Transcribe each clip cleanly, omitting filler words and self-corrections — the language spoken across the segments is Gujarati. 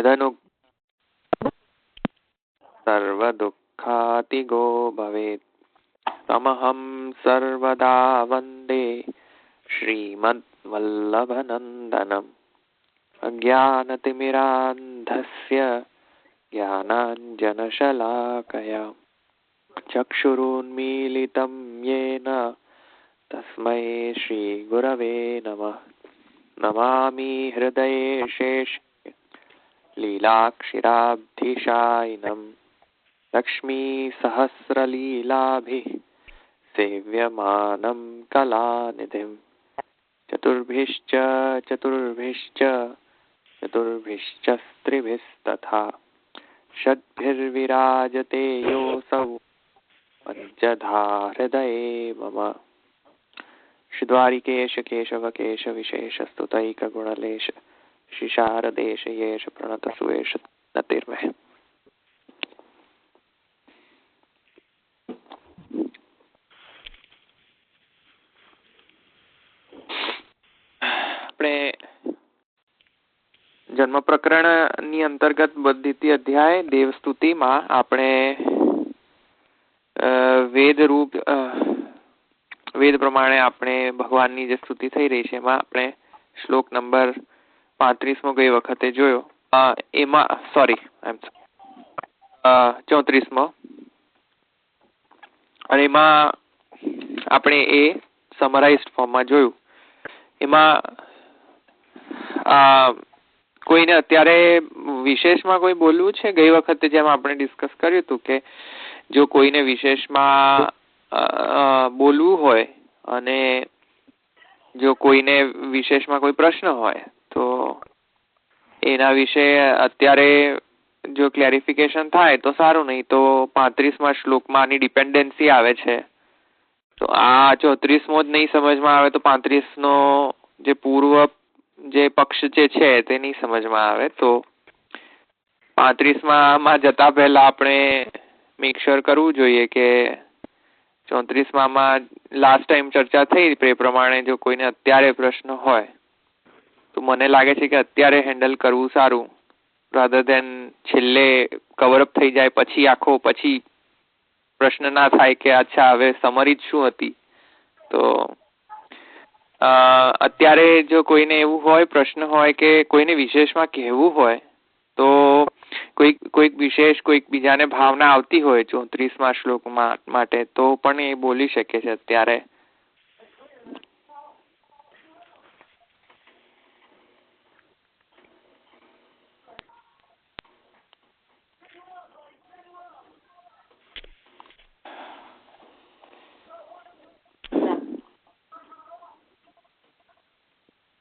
यदनु सर्वदुःखातिगो भवेत् तमहं सर्वदा वन्दे श्रीमद्वल्लभनन्दनम् अज्ञानतिमिरान्धस्य ज्ञानाञ्जनशलाकया चक्षुरुन्मीलितं येन तस्मै श्रीगुरवे नमः। नमामि हृदये शेषे लीलाक्षिराब्धिशायिनं लक्ष्मीसहस्रलीलाभिः सेव्यमानं कलानिधिं चतुर्भिश्च स्त्रिभिस्तथा षड्भिर्विराजते योऽसौ पञ्चधा हृदये मम। श्रीद्वारिकेश केशव केश विशेषस्तुतैक गुणलेश शिशारदेश येष प्रणतसुवेश नतिर्मः। આપણે જન્મ પ્રકરણની અંતર્ગત બદ્ધિતિ અધ્યાય દેવસ્તુતિમાં આપણે વેદ પ્રમાણે આપણે ભગવાનની જે સ્તુતિ થઈ રહી છે એમાં આપણે શ્લોક નંબર 35 ગઈ વખતે જોયો, એમાં 34 અને એમાં આપણે એ સમરાઇઝ્ડ ફોર્મમાં જોયું. એમાં કોઈને અત્યારે વિશેષમાં કોઈ બોલવું છે? ગઈ વખતે જેમ આપણે ડિસ્કસ કર્યું હતું કે જો કોઈને વિશેષમાં બોલવું હોય અને જો કોઈને વિશેષમાં કોઈ પ્રશ્ન હોય તો એના વિશે અત્યારે જો ક્લેરિફિકેશન થાય તો સારું, નહીં તો 35મા શ્લોકમાં આની ડિપેન્ડન્સી આવે છે. તો આ 34મો જ નહીં સમજમાં આવે તો 35નો જે પૂર્વ જે પક્ષ જે છે તે નહીં સમજમાં આવે. તો 35માં જતા પહેલા આપણે મેક શ્યોર કરવું જોઈએ કે 34માં લાસ્ટ ટાઈમ ચર્ચા થઈ એ પ્રમાણે જો કોઈને અત્યારે પ્રશ્ન હોય તો મને લાગે છે કે અત્યારે હેન્ડલ કરવું સારું, રાધર દેન છેલ્લે કવરઅપ થઈ જાય પછી પ્રશ્ન ના થાય કે અચ્છા હવે સમરી જ શું હતી. તો અત્યારે જો કોઈને એવું હોય, પ્રશ્ન હોય કે કોઈને વિશેષમાં કહેવું હોય તો કોઈક વિશેષ કોઈક બીજાને ભાવના આવતી હોય 34મા શ્લોકમાં માટે તો પણ એ બોલી શકે છે અત્યારે.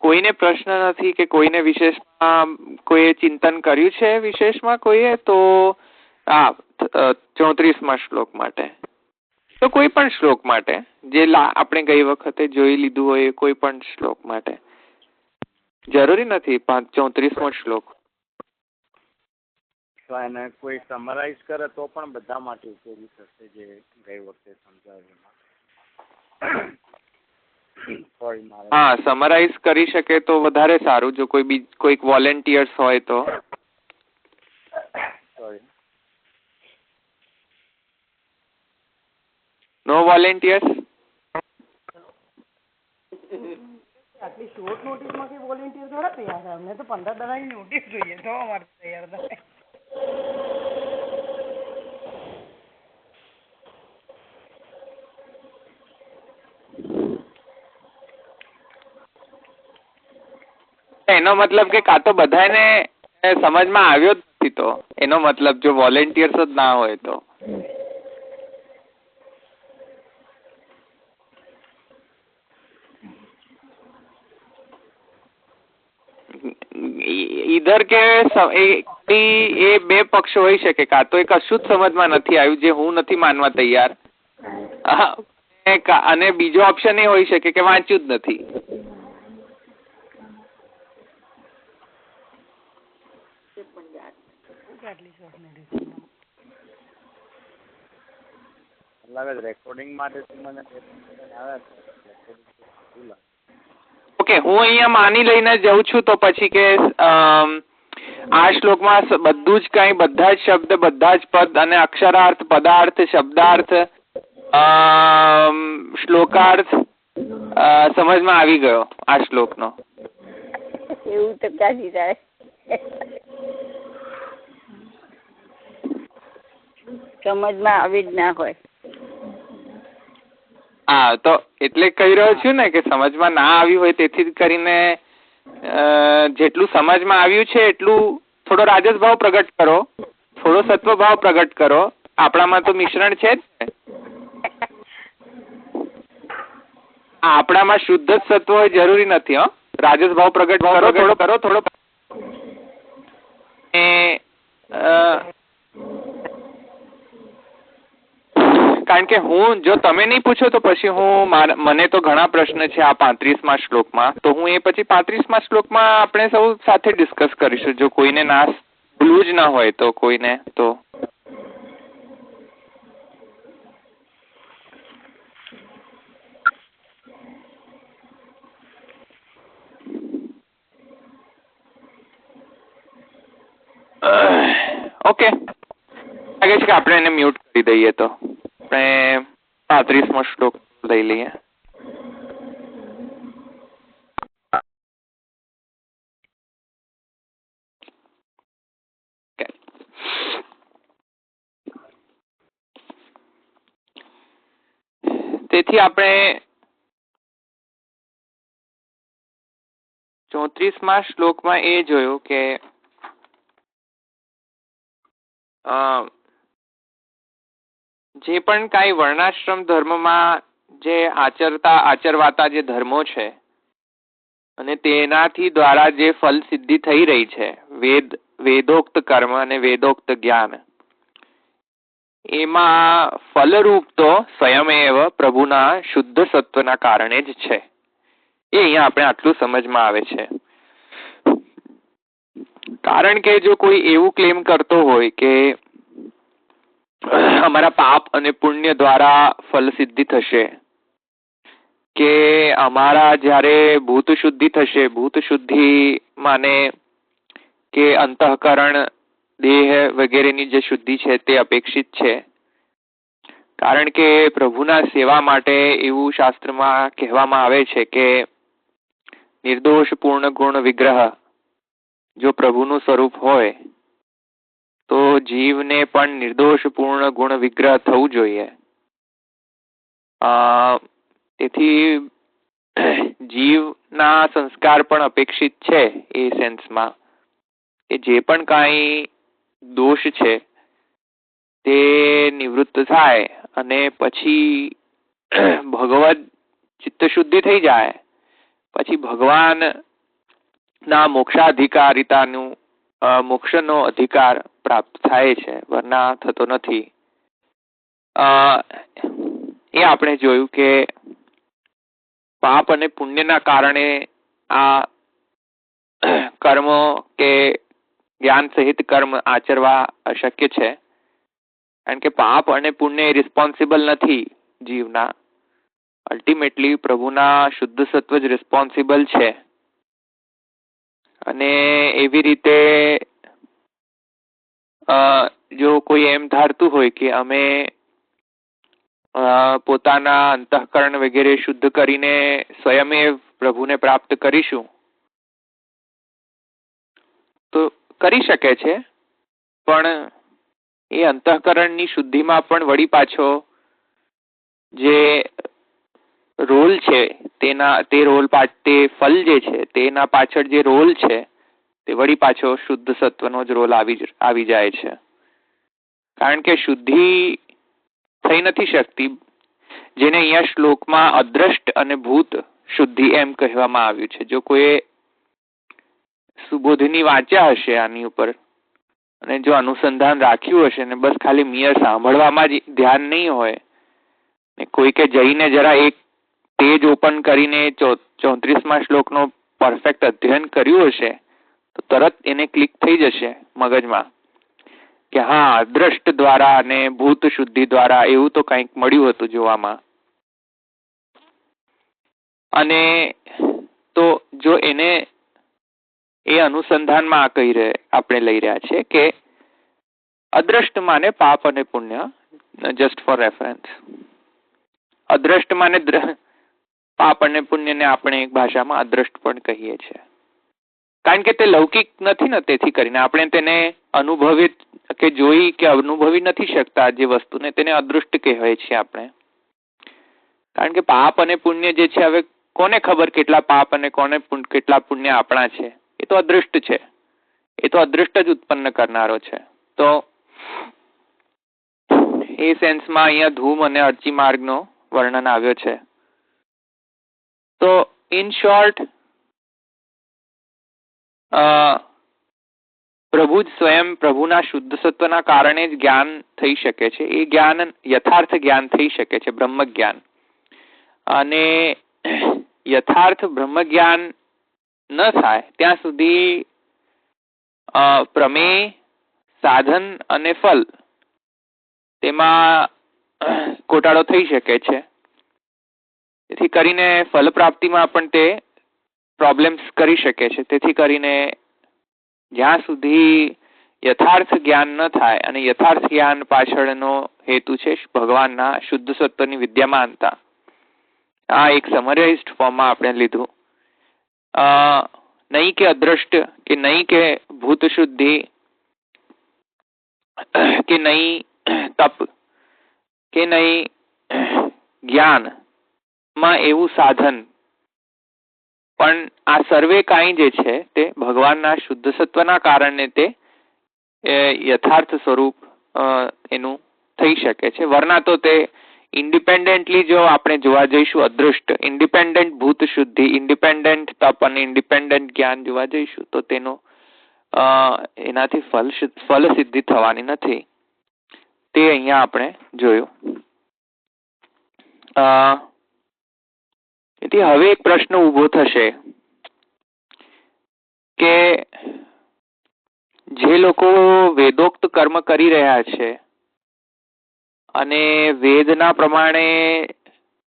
કોઈને પ્રશ્ન નથી કે કોઈને વિશેષમાં કોઈએ ચિંતન કર્યું છે વિશેષમાં કોઈએ તો 34મા શ્લોક માટે, તો કોઈ પણ શ્લોક માટે જે આપણે ગઈ વખતે જોઈ લીધું હોય કોઈ પણ શ્લોક માટે, જરૂરી નથી 34મો શ્લોક. એને કોઈ સમરાઇઝ કરે તો પણ બધા માટે ઉપયોગી થશે જે ગઈ વખતે સમજાવ્યું. હા, સમરાઇઝ કરી શકે તો વધારે સારું. જો કોઈક વોલેન્ટિયર્સ હોય તો. નો વોલેન્ટિયર્સ? આટલી શોર્ટ નોટિસમાં કે વોલેન્ટિયર થોડા તૈયાર થાય? અમને તો 15 દાડાની નોટિસ જોઈએ તો અમારે તૈયાર થાય. એનો મતલબ કે કાં તો બધાને સમજમાં આવ્યો જ નથી, તો એનો મતલબ જો વોલેન્ટિયર્સ જ ના હોય તો ઈધર કે એ બે પક્ષ હોઈ શકે. કાં તો એ કશું જ સમજમાં નથી આવ્યું જે હું નથી માનવા તૈયાર, અને બીજો ઓપ્શન એ હોઈ શકે કે વાંચ્યું જ નથી. રેકોર્ડિંગ માટે મને ઓકે, હું અહીંયા માની લઈને જઉં છું તો પછી કે આ શ્લોકમાં બધું જ કઈ, બધા જ શબ્દ, બધા જ પદ અને અક્ષરાર્થ, પદાર્થ, શબ્દાર્થ, શ્લોકાર્થ સમજમાં આવી ગયો આ શ્લોકનો. એવું તો ક્યાંથી થાય? સમજમાં આવી જ ના હોય. હા, તો એટલે કહી રહ્યો છું ને કે સમજમાં ના આવ્યું હોય, તેથી કરીને જેટલું સમજમાં આવ્યું છે એટલું થોડો રાજસ ભાવ પ્રગટ કરો, થોડો સત્વ ભાવ પ્રગટ કરો. આપણામાં તો મિશ્રણ છે જ ને. આપણામાં શુદ્ધ સત્વ હોય જરૂરી નથી. રાજસ ભાવ પ્રગટ કરો થોડો. કારણ કે જો તમે નહીં પૂછો તો પછી મને તો ઘણા પ્રશ્ન છે આ 35મા શ્લોકમાં, તો હું એ પછી 35મા શ્લોકમાં આપણે સૌ સાથે ડિસ્કસ કરીશું, જો કોઈને ના ભૂલવું જ ના હોય તો કોઈને તો. ઓકે, લાગે છે કે આપણે એને મ્યુટ કરી દઈએ. તો આપણે 35મો શ્લોક લઈ લઈએ. તેથી આપણે 34મા શ્લોકમાં એ જોયું કે જે પણ કાંઈ વર્ણાશ્રમ ધર્મમાં જે આચરવાતા જે ધર્મો છે અને તેનાથી દ્વારા જે ફલ સિદ્ધિ થઈ રહી છે, વેદોક્ત કર્મ અને વેદોક્ત જ્ઞાન, એમાં ફલરૂપ તો સ્વયમેવ પ્રભુના શુદ્ધ સત્વના કારણે જ છે. એ અહીંયા આપણે આટલું સમજમાં આવે છે. કારણ કે જો કોઈ એવું ક્લેમ કરતો હોય કે અમારા પાપ અને પુણ્ય દ્વારા ફલ સિદ્ધિ થશે, કે અમારા જ્યારે ભૂત શુદ્ધિ થશે, ભૂત શુદ્ધિ માને કે અંતઃકરણ, દેહ વગેરેની જે શુદ્ધિ છે તે અપેક્ષિત છે. કારણ કે પ્રભુના સેવા માટે એવું શાસ્ત્રમાં કહેવામાં આવે છે કે નિર્દોષ પૂર્ણ ગુણ વિગ્રહ જો પ્રભુનું સ્વરૂપ હોય તો જીવને પણ નિર્દોષ પૂર્ણ ગુણ વિગ્રહ થવું જોઈએ. તેથી જીવના સંસ્કાર પણ અપેક્ષિત છે એ સેન્સમાં કે જે પણ કાંઈ દોષ છે તે નિવૃત્ત થાય અને પછી ભગવદ ચિત્ત શુદ્ધિ થઈ જાય, પછી ભગવાન ના મોક્ષાધિકારિતાનું મોક્ષનો અધિકાર પ્રાપ્ત થાય છે, વરના થતો નથી. એ આપણે જોયું કે પાપ અને પુણ્યના કારણે આ કર્મો કે જ્ઞાન સહિત કર્મ આચરવા અશક્ય છે. કારણ કે પાપ અને પુણ્ય રિસ્પોન્સિબલ નથી જીવના. અલ્ટિમેટલી પ્રભુના શુદ્ધ સત્વ જ રિસ્પોન્સિબલ છે. અને એવી રીતે જો કોઈ એમ ધારતું હોય કે અમે પોતાના અંતઃકરણ વગેરે શુદ્ધ કરીને સ્વયમે પ્રભુને પ્રાપ્ત કરીશું, તો કરી શકે છે. પણ એ અંતઃકરણની શુદ્ધિમાં પણ વળી પાછો જે રોલ છે તે ફલ જે છે તેના પાછળ જે રોલ છે તે વળી પાછો શુદ્ધ સત્વનો જ રોલ આવી જાય છે. કારણ કે શુદ્ધિ થઈ નથી શકતી, જેને અહીંયા શ્લોકમાં અદ્રષ્ટ અને ભૂત શુદ્ધિ એમ કહેવામાં આવ્યું છે. જો કોઈ સુબોધની વાંચ્યા હશે આની ઉપર અને જો અનુસંધાન રાખ્યું હશે ને બસ ખાલી મિયર સાંભળવામાં જ ધ્યાન નહીં હોય ને કોઈકે જઈને જરા એક પેજ ઓપન કરીને 34મા શ્લોકનો પરફેક્ટ અધ્યયન કર્યું હશે તો તરત એને ક્લિક થઈ જશે મગજમાં કે હા, દ્રષ્ટ દ્વારા અને ભૂત શુદ્ધિ દ્વારા એવું તો કંઈક મળ્યું હતું જોવામાં. અને તો જો એને એ અનુસંધાનમાં આ આપણે લઈ રહ્યા છે કે અદ્રષ્ટ માને પાપ અને પુણ્ય. જસ્ટ ફોર રેફરન્સ, અદ્રષ્ટ માને પાપ અને પુણ્યને આપણે એક ભાષામાં અદ્રષ્ટ પણ કહીએ છીએ, કારણ કે તે લૌકિક નથી ને, તેથી કરીને આપણે તેને અનુભવિત કે જોઈ કે અનુભવી નથી શકતા જે વસ્તુને, તેને અદૃષ્ટ કહેવાય છે આપણે. કારણ કે પાપ અને પુણ્ય જે છે, હવે કોને ખબર કેટલા પાપ અને કેટલા પુણ્ય આપણા છે? એ તો અદૃષ્ટ છે, એ તો અદૃષ્ટ જ ઉત્પન્ન કરનારો છે. તો એ સેન્સમાં અહીંયા ધૂમ અને અર્ચી માર્ગનો વર્ણન આવ્યો છે. તો ઇન શોર્ટ, પ્રભુ જ સ્વયં, પ્રભુના શુદ્ધ સત્વના કારણે જ જ્ઞાન થઈ શકે છે. એ જ્ઞાન યથાર્થ જ્ઞાન થઈ શકે છે, બ્રહ્મ જ્ઞાન. અને યથાર્થ બ્રહ્મ જ્ઞાન ન થાય ત્યાં સુધી પ્રમેય, સાધન અને ફલ તેમાં ઘોટાળો થઈ શકે છે. તેથી કરીને ફલ પ્રાપ્તિમાં પણ તે પ્રોબ્લેમ્સ કરી શકે છે. તેથી કરીને જ્યાં સુધી યથાર્થ જ્ઞાન ન થાય, અને યથાર્થ જ્ઞાન પાછળનો હેતુ છે ભગવાનના શુદ્ધ સત્વની વિદ્યમાનતા. આ એક સમરાઇઝ્ડ ફોર્મમાં આપણે લીધું. નહીં કે અદ્રષ્ટ, કે નહીં કે ભૂત શુદ્ધિ, કે નહીં તપ, કે નહીં જ્ઞાન માં એવું સાધન, પણ આ સર્વે કાંઈ જે છે તે ભગવાનના શુદ્ધ સત્વના કારણે તે યથાર્થ સ્વરૂપ એનું થઈ શકે છે. વરના તો તે ઇન્ડિપેન્ડન્ટલી જો આપણે જોવા જઈશું, અદૃષ્ટ ઇન્ડિપેન્ડન્ટ ભૂત શુદ્ધિ, ઇન્ડિપેન્ડન્ટ તપ અને ઇન્ડિપેન્ડન્ટ જ્ઞાન જોવા જઈશું તો તેનો એનાથી ફલ સિદ્ધિ થવાની નથી. તે અહીંયા આપણે જોયું. તેથી હવે એક પ્રશ્ન ઉભો થશે કે જે લોકો વેદોક્ત કર્મ કરી રહ્યા છે અને વેદના પ્રમાણે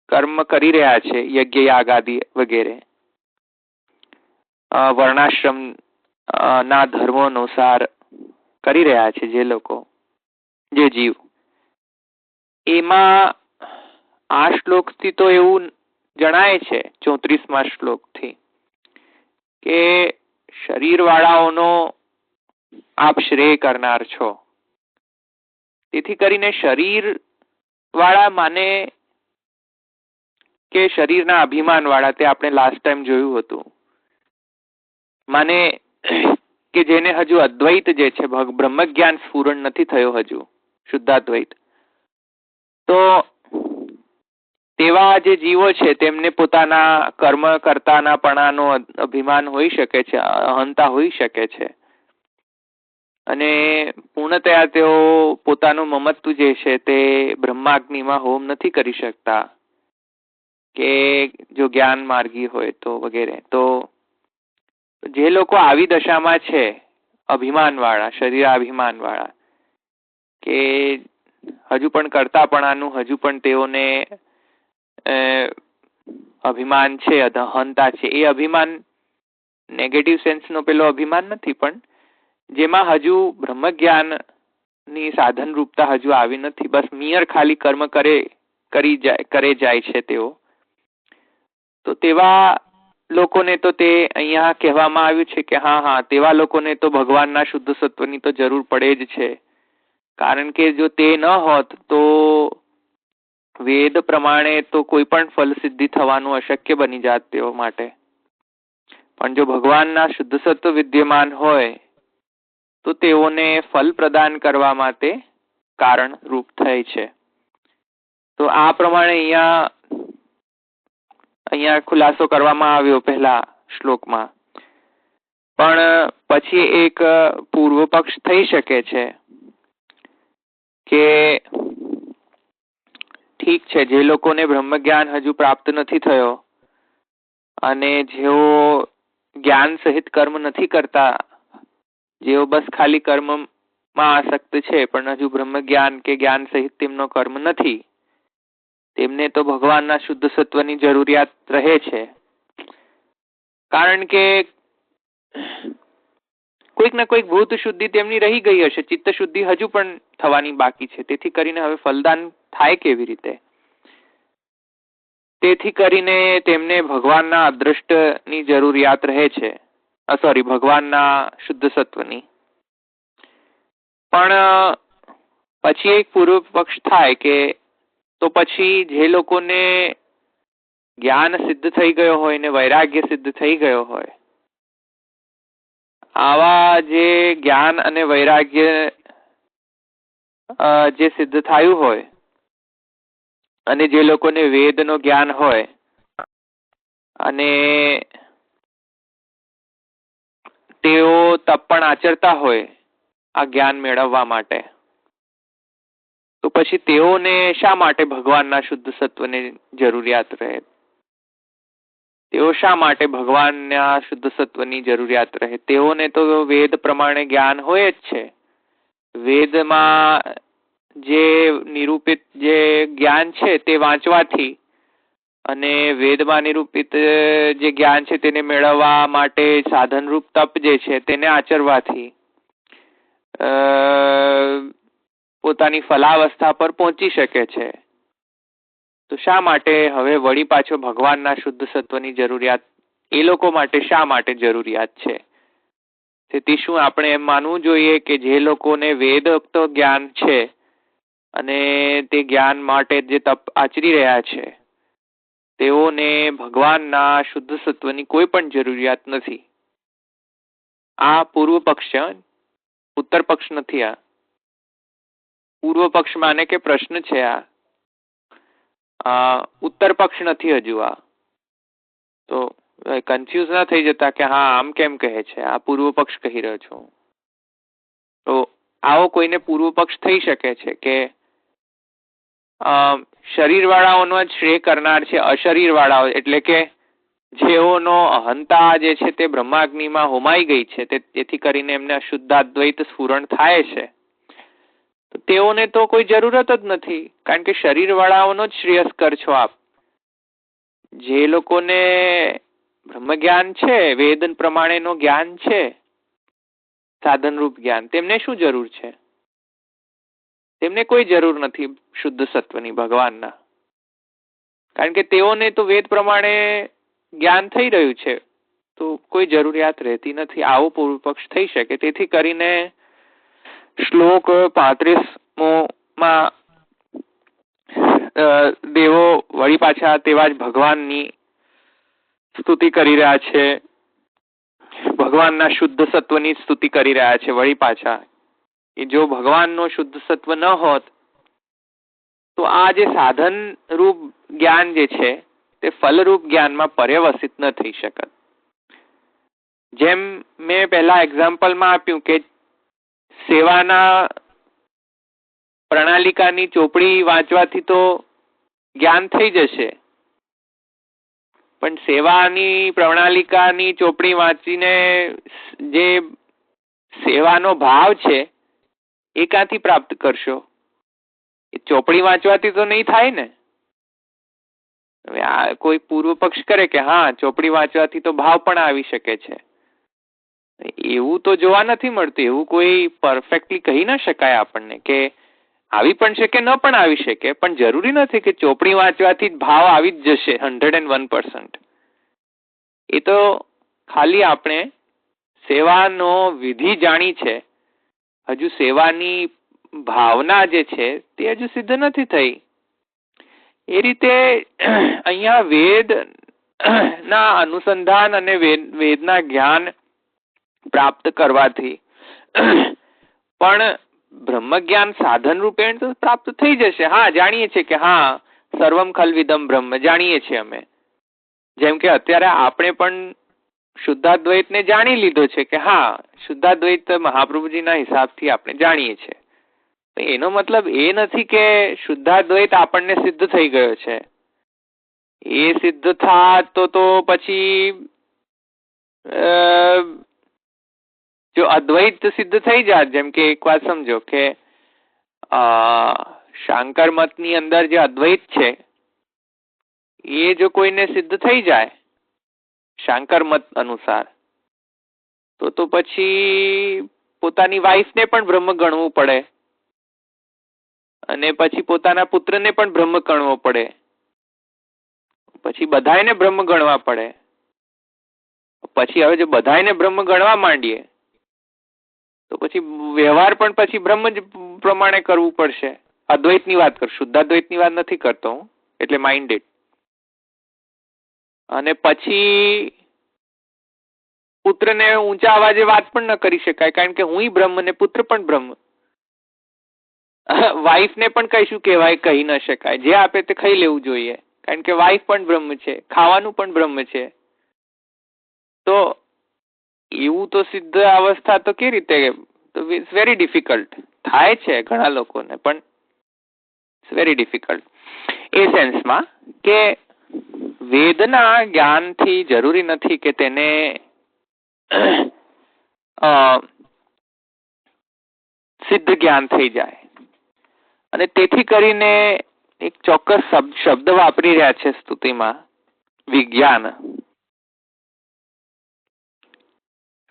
કર્મ કરી રહ્યા છે, યજ્ઞ, યાગ આદિ વગેરે, વર્ણાશ્રમ ના ધર્મો અનુસાર કરી રહ્યા છે જે લોકો, જે જીવ, એમાં આ શ્લોકથી તો એવું જણાય છે, 34મા શ્લોકથી, કે શરીર વાળાઓનો આપ શ્રેય કરનાર છો. તેથી કરીને શરીર વાળા માને કે શરીરના અભિમાન વાળા, તે આપણે લાસ્ટ ટાઈમ જોયું હતું, માને કે જેને હજુ અદ્વૈત જે છે, બ્રહ્મ જ્ઞાન સ્ફુરણ નથી થયો હજુ, શુદ્ધાદ્વૈત, તો તેવા જે જીવો છે તેમને પોતાના કર્મ કરતાના પણાનો અભિમાન હોઈ શકે છે, અહંતા હોઈ શકે છે, અને પૂર્ણતયા તેઓ પોતાનું મમત્વ જે છે તે બ્રહ્માગ્નિમાં હોમ નથી કરી શકતા, કે જો જ્ઞાન માર્ગી હોય તો વગેરે. તો જે લોકો આવી દશામાં છે, અભિમાન વાળા, શરીરાભિમાન વાળા, કે હજુ પણ કરતાપણાનું હજુ પણ તેઓને અભિમાન છે, અહંતા છે, એ અભિમાન નેગેટિવ સેન્સનો પેલો અભિમાન નથી, પણ જેમાં હજુ બ્રહ્મ જ્ઞાન ની સાધન રૂપતા હજુ આવી નથી, બસ મિયર ખાલી કર્મ કરે જાય છે તેઓ. તો તેવા લોકોને તો તે અહીંયા કહેવામાં આવ્યું છે કે હા, તેવા લોકોને તો ભગવાનના શુદ્ધ સત્વની તો જરૂર પડે જ છે. કારણ કે જો તે ન હોત તો વેદ પ્રમાણે તો કોઈ પણ ફલ સિદ્ધિ થવાનું અશક્ય બની જાત તેઓ માટે. પણ જો ભગવાનના શુદ્ધ સત્વ વિદ્યમાન હોય તો તેઓને ફલ પ્રદાન કરવા માટે કારણ રૂપ થાય છે. તો આ પ્રમાણે અહીંયા ખુલાસો કરવામાં આવ્યો પહેલા શ્લોકમાં. પણ પછી એક પૂર્વ પક્ષ થઈ શકે છે કે ઠીક છે, જે લોકોને બ્રહ્મ જ્ઞાન હજુ પ્રાપ્ત નથી થયો અને જેઓ જ્ઞાન સહિત કર્મ નથી કરતા, જેઓ બસ ખાલી કર્મમાં આસક્ત છે પણ હજુ બ્રહ્મ જ્ઞાન કે જ્ઞાન સહિત તેમનો કર્મ નથી, તેમને તો ભગવાનના શુદ્ધ સત્વની જરૂરિયાત રહે છે. કારણ કે કોઈક ને કોઈક ભૂત શુદ્ધિ તેમની રહી ગઈ હશે, ચિત્ત શુદ્ધિ હજુ પણ થવાની બાકી છે. તેથી કરીને હવે ફલદાન થાય કેવી રીતે? તેથી કરીને તેમને ભગવાનના અદ્રષ્ટની જરૂરિયાત રહે છે, ભગવાનના શુદ્ધ સત્વની. પણ પછી એક પૂર્વ પક્ષ થાય કે તો પછી જે લોકોને જ્ઞાન સિદ્ધ થઈ ગયો હોય ને વૈરાગ્ય સિદ્ધ થઈ ગયો હોય, આવા જે જ્ઞાન અને વૈરાગ્ય જે સિદ્ધ થયું હોય અને જે લોકોને વેદનો જ્ઞાન હોય અને તેઓ તપ પણ આચરતા હોય આ જ્ઞાન મેળવવા માટે, તો પછી તેઓને શા માટે ભગવાનના શુદ્ધ સત્વની જરૂરિયાત રહે? તેઓ શા માટે ભગવાનના શુદ્ધ સત્વની જરૂરિયાત રહે? તેઓને તો વેદ પ્રમાણે જ્ઞાન હોય જ છે. વેદમાં જે નિરૂપિત જે જ્ઞાન છે તે વાંચવાથી અને વેદમાં નિરૂપિત જે જ્ઞાન છે તેને મેળવવા માટે સાધનરૂપ તપ જે છે તેને આચરવાથી પોતાની ફલાવસ્થા પર પહોંચી શકે છે. તો શા માટે હવે વળી પાછો ભગવાનના શુદ્ધ સત્વની જરૂરિયાત એ લોકો માટે શા માટે જરૂરિયાત છે? તેથી શું આપણે એમ માનવું જોઈએ કે જે લોકોને વેદોક્ત જ્ઞાન છે અને તે જ્ઞાન માટે જે તપ આચરી રહ્યા છે તેઓને ભગવાનના શુદ્ધ સત્વની કોઈ પણ જરૂરિયાત નથી? આ પૂર્વ પક્ષ, ઉત્તર પક્ષ નથી. આ પૂર્વ પક્ષ માને કે પ્રશ્ન છે. આ ઉત્તર પક્ષ નથી હજુ. આ તો કન્ફ્યુઝ ના થઈ જતા કે હા આમ કેમ કહે છે, આ પૂર્વ પક્ષ કહી રહ્યો છું. તો આવો કોઈને પૂર્વ પક્ષ થઈ શકે છે કે શરીર વાળાઓનો જ શ્રેય કરનાર છે અશરીર વાળાઓ, એટલે કે જેઓનો અહંતા જે છે તે બ્રહ્માગ્નિમાં હોમાઈ ગઈ છે, તેથી કરીને એમને અશુદ્ધાદ્વૈત સ્ફુરણ થાય છે. તો તેઓને તો કોઈ જરૂરત જ નથી, કારણ કે શરીર વાળાઓનો જ શ્રેયસ્કર છો આપ. જે લોકોને બ્રહ્મ જ્ઞાન છે, વેદ પ્રમાણેનો જ્ઞાન છે, સાધનરૂપ જ્ઞાન, તેમને શું જરૂર છે? તેમને કોઈ જરૂર નથી શુદ્ધ સત્વની ભગવાનના, કારણ કે તેઓને તો વેદ પ્રમાણે જ્ઞાન થઈ રહ્યું છે, તો કોઈ જરૂરિયાત રહેતી નથી. આવો પૂર્વ પક્ષ થઈ શકે. તેથી કરીને શ્લોક 35માં દેવો વળી પાછા તેવા જ ભગવાનની સ્તુતિ કરી રહ્યા છે, ભગવાનના શુદ્ધ સત્વની સ્તુતિ કરી રહ્યા છે વળી પાછા. કે જો ભગવાનનો શુદ્ધ સત્વ ન હોત તો આ જે સાધન રૂપ જ્ઞાન જે છે તે ફલરૂપ જ્ઞાનમાં પર્યવસિત ન થઈ શકત. જેમ મેં પહેલા એક્ઝામ્પલમાં આપ્યું કે સેવાના પ્રણાલિકાની ચોપડી વાંચવાથી તો જ્ઞાન થઈ જશે, પણ સેવાની પ્રણાલિકાની ચોપડી વાંચીને જે સેવાનો ભાવ છે એ ક્યાંથી પ્રાપ્ત કરશો? એ ચોપડી વાંચવાથી તો નહીં થાય ને. હવે આ કોઈ પૂર્વ પક્ષ કરે કે હા ચોપડી વાંચવાથી તો ભાવ પણ આવી શકે છે, એવું તો જોવા નથી મળતું. એવું કોઈ પરફેક્ટલી કહી ના શકાય આપણને કે આવી પણ શકે ન પણ આવી શકે, પણ જરૂરી નથી કે ચોપડી વાંચવાથી જ ભાવ આવી જ જશે 101%. એ તો ખાલી આપણે સેવાનો વિધિ જાણી છે, હજુ સેવાની ભાવના જે છે તે હજુ સિદ્ધ નથી થઈ. એ રીતે અહીંયા વેદ ના અનુસંધાન અને વેદના જ્ઞાન પ્રાપ્ત કરવાથી પણ બ્રહ્મ જ્ઞાન સાધન રૂપે તો પ્રાપ્ત થઈ જશે. હા, જાણીએ છીએ કે હા સર્વમ ખલ્વિદમ બ્રહ્મ જાણીએ છીએ અમે. જેમ કે અત્યારે આપણે પણ શુદ્ધાદ્વૈતને જાણી લીધો છે કે હા શુદ્ધાદ્વૈત મહાપ્રભુજીના હિસાબથી આપણે જાણીએ છીએ. એનો મતલબ એ નથી કે શુદ્ધાદ્વૈત આપણને સિદ્ધ થઈ ગયો છે. એ સિદ્ધ થાત તો પછી જો અદ્વૈત સિદ્ધ થઈ જાત. જેમ કે એક વાત સમજો કે શાંકર મતની અંદર જે અદ્વૈત છે એ જો કોઈને સિદ્ધ થઈ જાય શાંકર મત અનુસાર, તો પછી પોતાની વાઈફને પણ બ્રહ્મ ગણવું પડે અને પછી પોતાના પુત્રને પણ બ્રહ્મ ગણવો પડે, પછી બધાયને બ્રહ્મ ગણવા પડે. પછી હવે જો બધાયને બ્રહ્મ ગણવા માંડીએ તો પછી વ્યવહાર પણ પછી બ્રહ્મ જ પ્રમાણે કરવું પડશે. અદ્વૈતની વાત કરું, શુદ્ધાદ્વૈતની વાત નથી કરતો હું, એટલે માઇન્ડેડ. અને પછી પુત્રને ઊંચા અવાજે વાત પણ ન કરી શકાય, કારણ કે હું બ્રહ્મ ને પુત્ર પણ બ્રહ્મ. વાઈફને પણ કઈશું કહેવાય, કહી ન શકાય. જે આપે તે ખાઈ લેવું જોઈએ, કારણ કે વાઈફ પણ બ્રહ્મ છે, ખાવાનું પણ બ્રહ્મ છે. તો એવું તો સિદ્ધ અવસ્થા તો કેવી રીતે? It's very difficult. થાય છે ઘણા લોકોને, પણ ઇટ્સ વેરી ડિફિકલ્ટ. એ સેન્સમાં કે વેદના જ્ઞાનથી જરૂરી નથી કે તેને સિદ્ધ જ્ઞાન થઈ જાય. અને તેથી કરીને એક ચોક્કસ શબ્દ વાપરી રહ્યા છે સ્તુતિમાં, વિજ્ઞાન.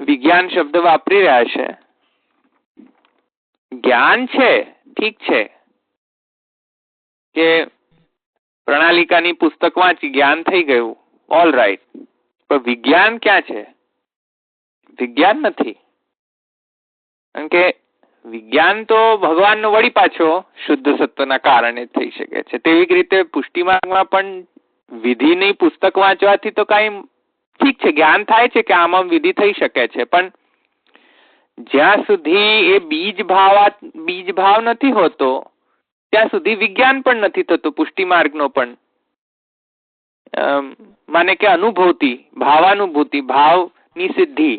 વિજ્ઞાન શબ્દ વાપરી રહ્યા છે. જ્ઞાન છે, ઠીક છે કે પ્રણાલિકાની પુસ્તક વાંચી જ્ઞાન થઈ ગયું, ઓલ રાઈટ. પણ વિજ્ઞાન ક્યાં છે? વિજ્ઞાન નથી. કારણ કે વિજ્ઞાન તો ભગવાનનો વળી પાછો શુદ્ધ સત્વના કારણે થઈ શકે છે. તેવી જ રીતે પુષ્ટિ માર્ગમાં પણ વિધિની પુસ્તક વાંચવાથી તો કાંઈ, ઠીક છે જ્ઞાન થાય છે કે આમાં વિધિ થઈ શકે છે, પણ જ્યાં સુધી એ બીજ ભાવ નથી હોતો ત્યાં સુધી વિજ્ઞાન પણ નથી થતું. પુષ્ટિ માર્ગનો પણ માને કે અનુભૂતિ, ભાવાનુભૂતિ, ભાવની સિદ્ધિ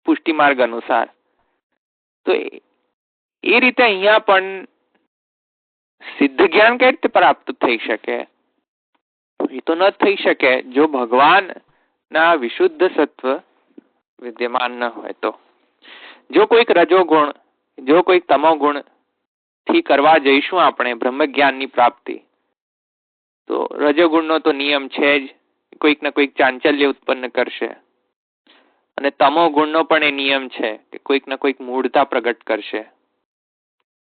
પુષ્ટિ માર્ગ અનુસાર. તો એ રીતે અહીંયા પણ સિદ્ધ જ્ઞાન કઈ રીતે પ્રાપ્ત થઈ શકે? એ તો ન થઈ શકે જો ભગવાનના વિશુદ્ધ સત્વ વિદ્યમાન ન હોય તો. જો કોઈક રજોગુણ, જો કોઈક તમોગુણ થી કરવા જઈશું આપણે બ્રહ્મ જ્ઞાનની પ્રાપ્તિ, તો રજોગુણનો તો નિયમ છે જ, કોઈક ને કોઈક ચાંચલ્ય ઉત્પન્ન કરશે. અને તમોગુણનો પણ એ નિયમ છે કે કોઈક ને કોઈક મૂઢતા પ્રગટ કરશે.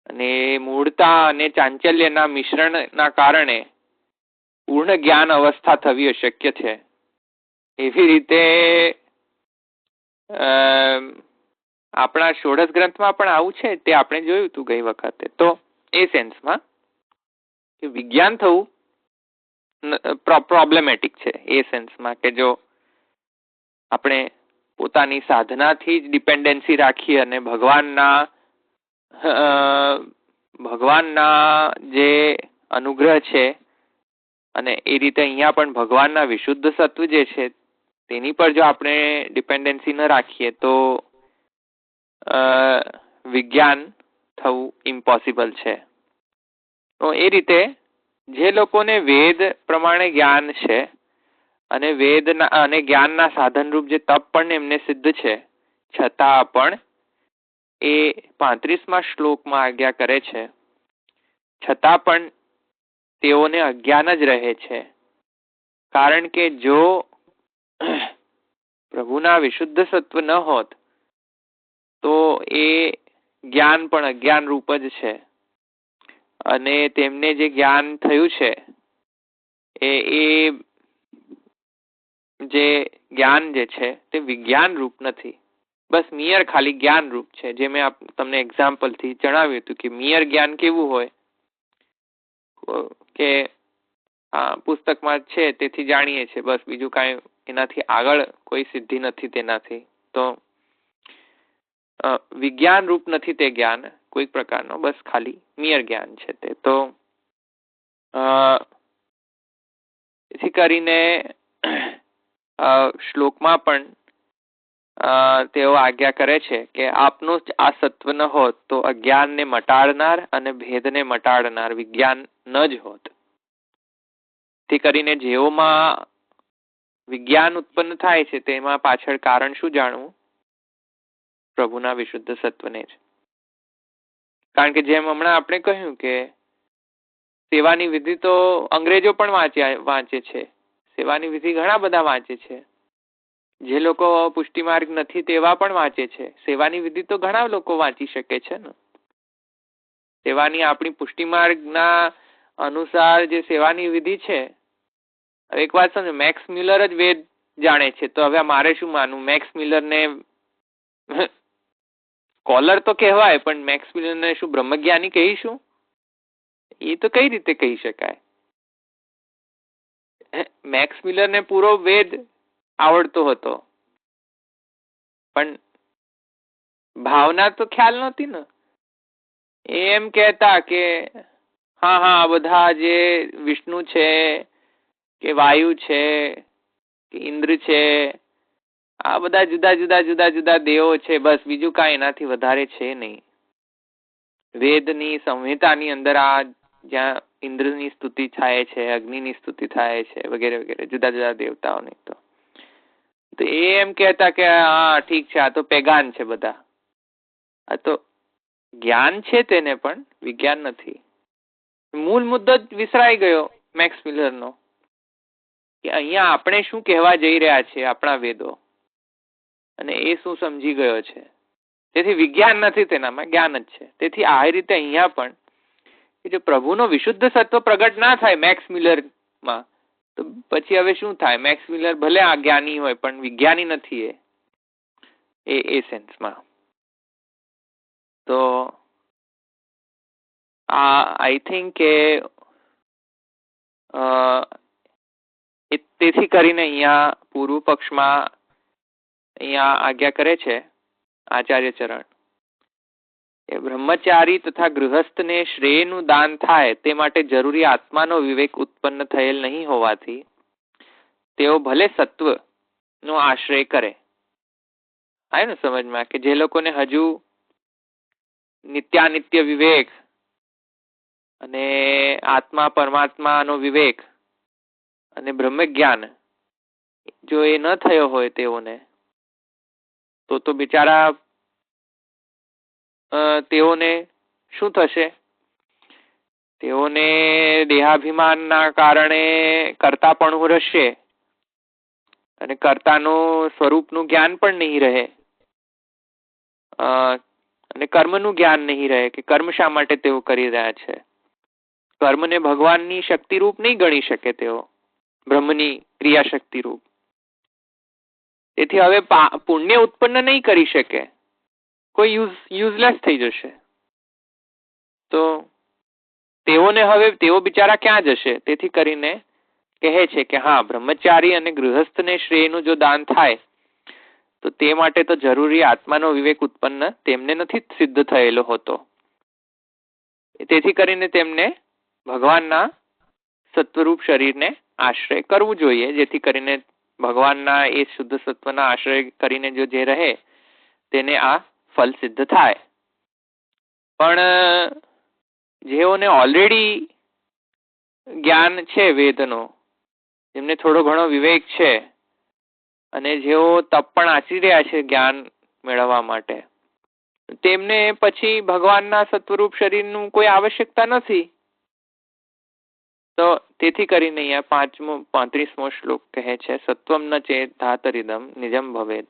અને મૂઢતા અને ચાંચલ્યના મિશ્રણના કારણે પૂર્ણ જ્ઞાન અવસ્થા થવી અશક્ય છે. એવી રીતે આપણા ષોડશ ગ્રંથમાં પણ આવું છે, તે આપણે જોયું હતું ગઈ વખતે. તો એ સેન્સમાં કે વિજ્ઞાન થવું પ્રોબ્લેમેટિક છે. એ સેન્સમાં કે જો આપણે પોતાની સાધનાથી જ ડિપેન્ડન્સી રાખીએ અને ભગવાનના જે અનુગ્રહ છે, અને એ રીતે અહીંયા પણ ભગવાનના વિશુદ્ધ સત્વ જે છે તેની પર જો આપણે ડિપેન્ડન્સી ન રાખીએ તો વિજ્ઞાન થવું ઇમ્પોસિબલ છે. તો એ રીતે જે લોકોને વેદ પ્રમાણે જ્ઞાન છે અને વેદના અને જ્ઞાનના સાધનરૂપ જે તપ પણ એમને સિદ્ધ છે, છતાં પણ એ 35મા શ્લોકમાં આજ્ઞા કરે છે, છતાં પણ તેઓને અજ્ઞાન જ રહે છે. કારણ કે જો પ્રભુના વિશુદ્ધ સત્વ ન હોત તો એ જ્ઞાન પણ અજ્ઞાન રૂપ જ છે. અને તેમને જે જ્ઞાન થયું છે એ જે જ્ઞાન જે છે તે વિજ્ઞાન રૂપ નથી, બસ મિયર ખાલી જ્ઞાન રૂપ છે. જે મેં તમને એક્ઝામ્પલથી જણાવ્યું હતું કે મિયર જ્ઞાન કેવું હોય કે પુસ્તકમાં છે તેથી જાણીએ છીએ, બસ બીજું કાંઈ એનાથી આગળ કોઈ સિદ્ધિ નથી તેનાથી. તો વિજ્ઞાન રૂપ નથી તે જ્ઞાન કોઈક પ્રકારનો, બસ ખાલી મિયર જ્ઞાન છે તે. તો એથી કરીને શ્લોકમાં પણ તેઓ આજ્ઞા કરે છે કે આપનું જ આ સત્વ ન હોત તો અજ્ઞાનને મટાડનાર અને ભેદને મટાડનાર વિજ્ઞાન ન જ હોત. તે કરીને જેઓમાં વિજ્ઞાન ઉત્પન્ન થાય છે તેમાં પાછળ કારણ શું જાણવું? પ્રભુના વિશુદ્ધ સત્વને જ. કારણ કે જેમ હમણાં આપણે કહ્યું કે સેવાની વિધિ તો અંગ્રેજો પણ વાંચે છે, સેવાની વિધિ ઘણા બધા વાંચે છે, જે લોકો પુષ્ટિ માર્ગ નથી તેવા પણ વાંચે છે. સેવાની વિધિ તો ઘણા લોકો વાંચી શકે છે ને. સેવાની આપણી પુષ્ટિ માર્ગના અનુસાર જે સેવાની વિધિ છે, એક વાત સમજો, મેક્સ મ્યુલર જ વેદ જાણે છે, તો હવે મારે શું માનવું? મેક્સ મ્યુલરને સ્કોલર તો કહેવાય, પણ મેક્સ મ્યુલરને શું બ્રહ્મજ્ઞાની કહીશું? એ તો કઈ રીતે કહી શકાય? મેક્સ મ્યુલરને પૂરો વેદ આવડતો હતો, પણ ભાવના તો ખ્યાલ નહોતી ને. એમ કહેતા કે હા બધા જે વિષ્ણુ છે કે વાયુ છે કે ઇન્દ્ર છે, આ બધા જુદા જુદા દેવો છે, બસ બીજું કાંઈ એનાથી વધારે છે નહીં. વેદની સંહિતાની અંદર આ જ્યાં ઇન્દ્રની સ્તુતિ થાય છે, અગ્નિની સ્તુતિ થાય છે, વગેરે વગેરે જુદા જુદા દેવતાઓની, તો એમ કહેતા કે હા ઠીક છે, આ તો પેગાન છે બધા, આ તો જ્ઞાન છે તેને, પણ વિજ્ઞાન નથી. મૂળ મુદ્દો જ વિસરાઈ ગયો મેક્સ મ્યુલરનો, કે અહીંયા આપણે શું કહેવા જઈ રહ્યા છીએ આપણા વેદો, અને એ શું સમજી ગયો છે. તેથી વિજ્ઞાન નથી તેનામાં, જ્ઞાન જ છે. તેથી આ રીતે અહીંયા પણ કે જો પ્રભુનો વિશુદ્ધ સત્વ પ્રગટ ના થાય મેક્સ મ્યુલરમાં, તો પછી હવે શું થાય? મેક્સ મ્યુલર ભલે આ જ્ઞાની હોય, પણ વિજ્ઞાની નથી એ સેન્સમાં. તો આઈ થિંક કે તેથી કરીને અહીંયા પૂર્વ પક્ષમાં અહીંયા આજ્ઞા કરે છે આચાર્ય ચરણ, એ બ્રહ્મચારી તથા ગૃહસ્થને શ્રેયનું દાન થાય તે માટે જરૂરી આત્માનો વિવેક ઉત્પન્ન થયેલ નહીં હોવાથી તેઓ ભલે સત્વ નો આશ્રય કરે. આવ્યું ને સમજમાં? કે જે લોકોને હજુ નિત્યાનિત્ય વિવેક અને આત્મા પરમાત્માનો વિવેક અને બ્રહ્મ જ્ઞાન જો એ ન થયો હોય તેઓને, તો બિચારા તેઓને શું થશે? તેઓને દેહાભિમાનના કારણે કર્તાપણું રહેશે, અને કર્તાનું સ્વરૂપનું જ્ઞાન પણ નહીં રહે, અને કર્મનું જ્ઞાન નહીં રહે કે કર્મ શા માટે તેઓ કરી રહ્યા છે. કર્મને ભગવાનની શક્તિ રૂપ નહીં ગણી શકે તેઓ, બ્રહ્મની ક્રિયા શક્તિ રૂપ. તેથી હવે પુણ્ય ઉત્પન્ન નહીં કરી શકે, કોઈ યુઝલેસ થઈ જશે. તો તેઓને હવે તેઓ બિચારા ક્યાં જશે? તેથી કરીને કહે છે કે હા, બ્રહ્મચારી અને ગૃહસ્થને શ્રેયનું જો દાન થાય તો તે માટે તો જરૂરી આત્માનો વિવેક ઉત્પન્ન તેમને નથી સિદ્ધ થયેલો હોતો. તેથી કરીને તેમને ભગવાનના સત્વરૂપ શરીરને આશ્રય કરવું જોઈએ, જેથી કરીને ભગવાનના એ શુદ્ધ સત્વના આશ્રય કરીને જો જે રહે તેને આ ફલ સિદ્ધ થાય. પણ જેઓને ઓલરેડી જ્ઞાન છે વેદનો, જેમને થોડો ઘણો વિવેક છે, અને જેઓ તપ પણ આચરી રહ્યા છે જ્ઞાન મેળવવા માટે, તેમને પછી ભગવાનના સત્વરૂપ શરીરનું કોઈ આવશ્યકતા નથી. તો તેથી કરીને અહીંયા 35મો શ્લોક કહે છે, સત્વમ ન ચેત ધાતરિદમ નિજમ ભવેદ.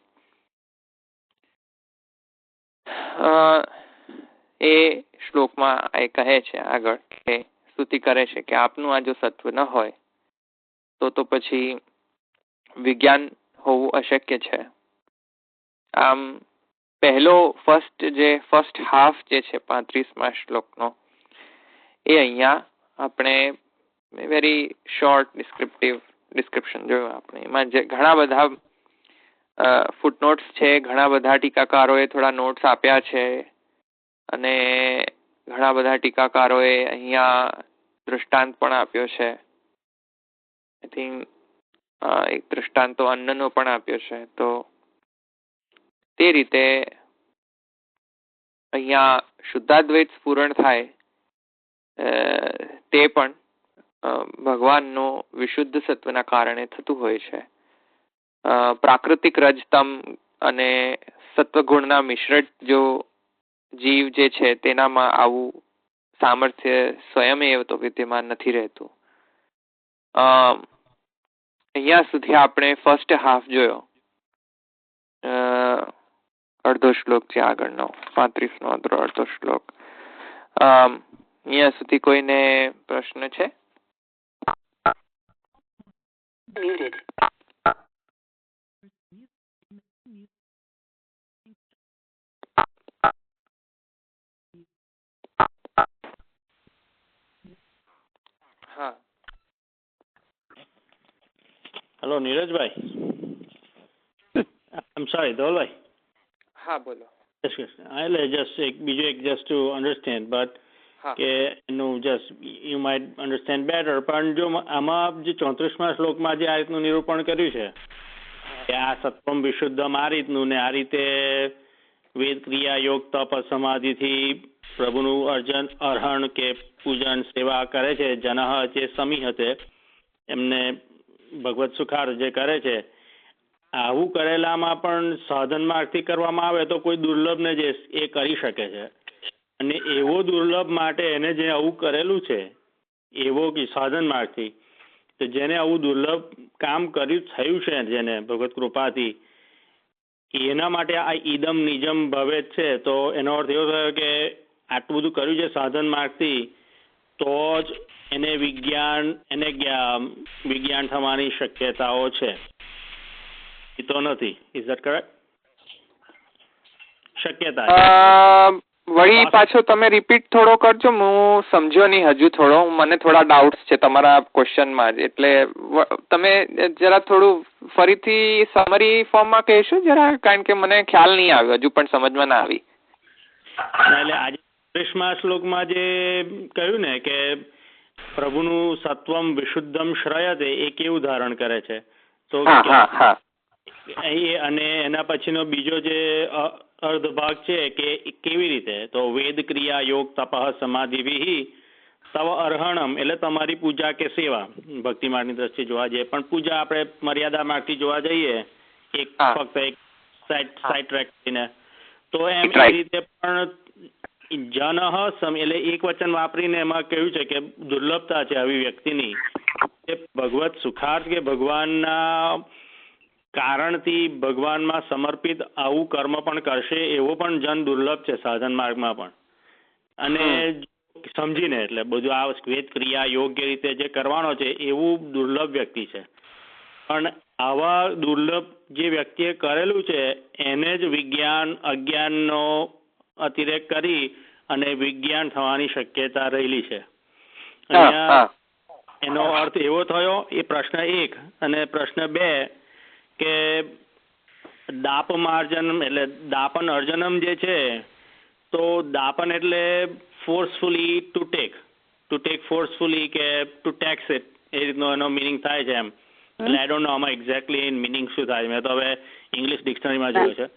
એ શ્લોકમાં એ કહે છે આગળ, કે સ્તુતિ કરે છે કે આપનું આ જો સત્વ ન હોય તો પછી વિજ્ઞાન હોવું અશક્ય છે. આમ ફર્સ્ટ હાફ જે છે 35મા શ્લોકનો, એ અહીંયા આપણે વેરી શોર્ટ ડિસ્ક્રિપ્શન જોયું આપણે. એમાં જે ઘણા બધા ફૂટનોટ્સ છે, ઘણા બધા ટીકાકારોએ થોડા નોટ્સ આપ્યા છે, અને ઘણા બધા ટીકાકારોએ અહીંયા દૃષ્ટાંત પણ આપ્યો છે. આઈ થિંક એક દૃષ્ટાંત તો અન્નનો પણ આપ્યો છે. તો તે રીતે અહીંયા શુદ્ધાદ્વૈત સ્ફુરણ થાય તે પણ ભગવાનનો વિશુદ્ધ સત્વના કારણે થતું હોય છે. પ્રાકૃતિક રજતમ અને સત્વગુણના મિશ્રિત જો જીવ જે છે તેનામાં આવું સામર્થ્ય સ્વયં તો વિદ્યમાન નથી રહેતું. અહીંયા સુધી આપણે ફર્સ્ટ હાફ જોયો. અડધો શ્લોક છે આગળનો, 35નો અડધો શ્લોક. અહીંયા સુધી કોઈને પ્રશ્ન છે? હા, hello નીરજભાઈ. I am sorry Dhavalbhai. હા બોલો. એટલે જસ્ટ ટુ અન્ડરસ્ટેન્ડ બટ કે એનું just you might understand better. પણ જો આમાં જે 34મા શ્લોકમાં જે આ રીતનું નિરૂપણ કર્યું છે કે આ સત્વમ વિશુદ્ધમ આ રીતનું ને આ રીતે વેદ ક્રિયા યોગ તપ સમાધિથી પ્રભુનું અર્હણ કે પૂજન સેવા કરે છે. જનહ જે સમી હતે એમને ભગવત સુખાર જે કરે છે, આવું કરેલામાં પણ સાધન માર્ગથી કરવામાં આવે તો કોઈ દુર્લભને જે એ કરી શકે છે. અને એવો દુર્લભ માટે એને જે આવું કરેલું છે એવો કે સાધન માર્ગથી, તો જેને આવું દુર્લભ કામ કર્યું થયું છે જેને ભગવત કૃપાથી, એના માટે આ ઈદમ નિજમ ભવે છે. તો એનો અર્થ એવો થયો કે આટલું બધું કર્યું છે સાધન માર્ગથી તો જ એને વિજ્ઞાન થવાની શક્યતાઓ છે. એ તો નથી. Is that correct? શક્યતા વળી પાછો તમે રિપીટ થોડો કરજો, હું સમજ્યો નહીં હજુ થોડો. મને થોડા ડાઉટ્સ છે તમારા ક્વેશ્ચનમાં જ, એટલે તમે જરા થોડું ફરીથી સમરી ફોર્મમાં કહેશો જરા, કારણ કે મને ખ્યાલ નહીં આવ્યો, હજુ પણ સમજમાં ના આવી. એટલે આજે 35મા શ્લોકમાં જે કહ્યું ને કે પ્રભુનું સત્વમ વિશુદ્ધમ શ્રયતે એ કેવું ધારણ કરે છે, તો અને એના પછીનો બીજો જે અર્ધ ભાગ છે કે કેવી રીતે, તો વેદ ક્રિયા યોગ તપઃ સમાધિ તવ અર્હણમ એટલે તમારી પૂજા કે સેવા ભક્તિ માર્ગની દ્રષ્ટિએ જોવા જઈએ. પણ પૂજા આપણે મર્યાદા માર્ગથી જોવા જઈએ એક ફક્ત એક સાઈડ ટ્રેક કરીને, તો એમ એ રીતે પણ જનહ એટલે એક વચન વાપરીને એમાં કહ્યું છે કે દુર્લભતા છે આવી વ્યક્તિની કે ભગવત સુખાર્થ કે ભગવાનના કારણથી ભગવાનમાં સમર્પિત આવું કર્મ પણ કરશે એવો પણ જન દુર્લભ છે સાધન માર્ગમાં પણ. અને સમજીને એટલે બધું આ વેદ ક્રિયા યોગ્ય રીતે જે કરવાનો છે એવું દુર્લભ વ્યક્તિ છે. પણ આવા દુર્લભ જે વ્યક્તિએ કરેલું છે એને જ વિજ્ઞાન અજ્ઞાનનો અતિરેક કરી અને વિજ્ઞાન થવાની શક્યતા રહેલી છે. એનો અર્થ એવો થયો એ પ્રશ્ન 1. અને પ્રશ્ન 2 કે દાપમાર્જનમ એટલે દાપન અર્જનમ જે છે, તો દાપન એટલે ફોર્સફુલી ટુ ટેક ફોર્સફુલી કે ટુ ટેક્સ ઇટ, એ રીતનો એનો મિનિંગ થાય છે એમ. એટલે આઈ ડોન્ટ નો આમાં એક્ઝેક્ટલી મિનિંગ શું થાય, મેં તો હવે ઇંગ્લિશ ડિક્શનરીમાં જોયું છે.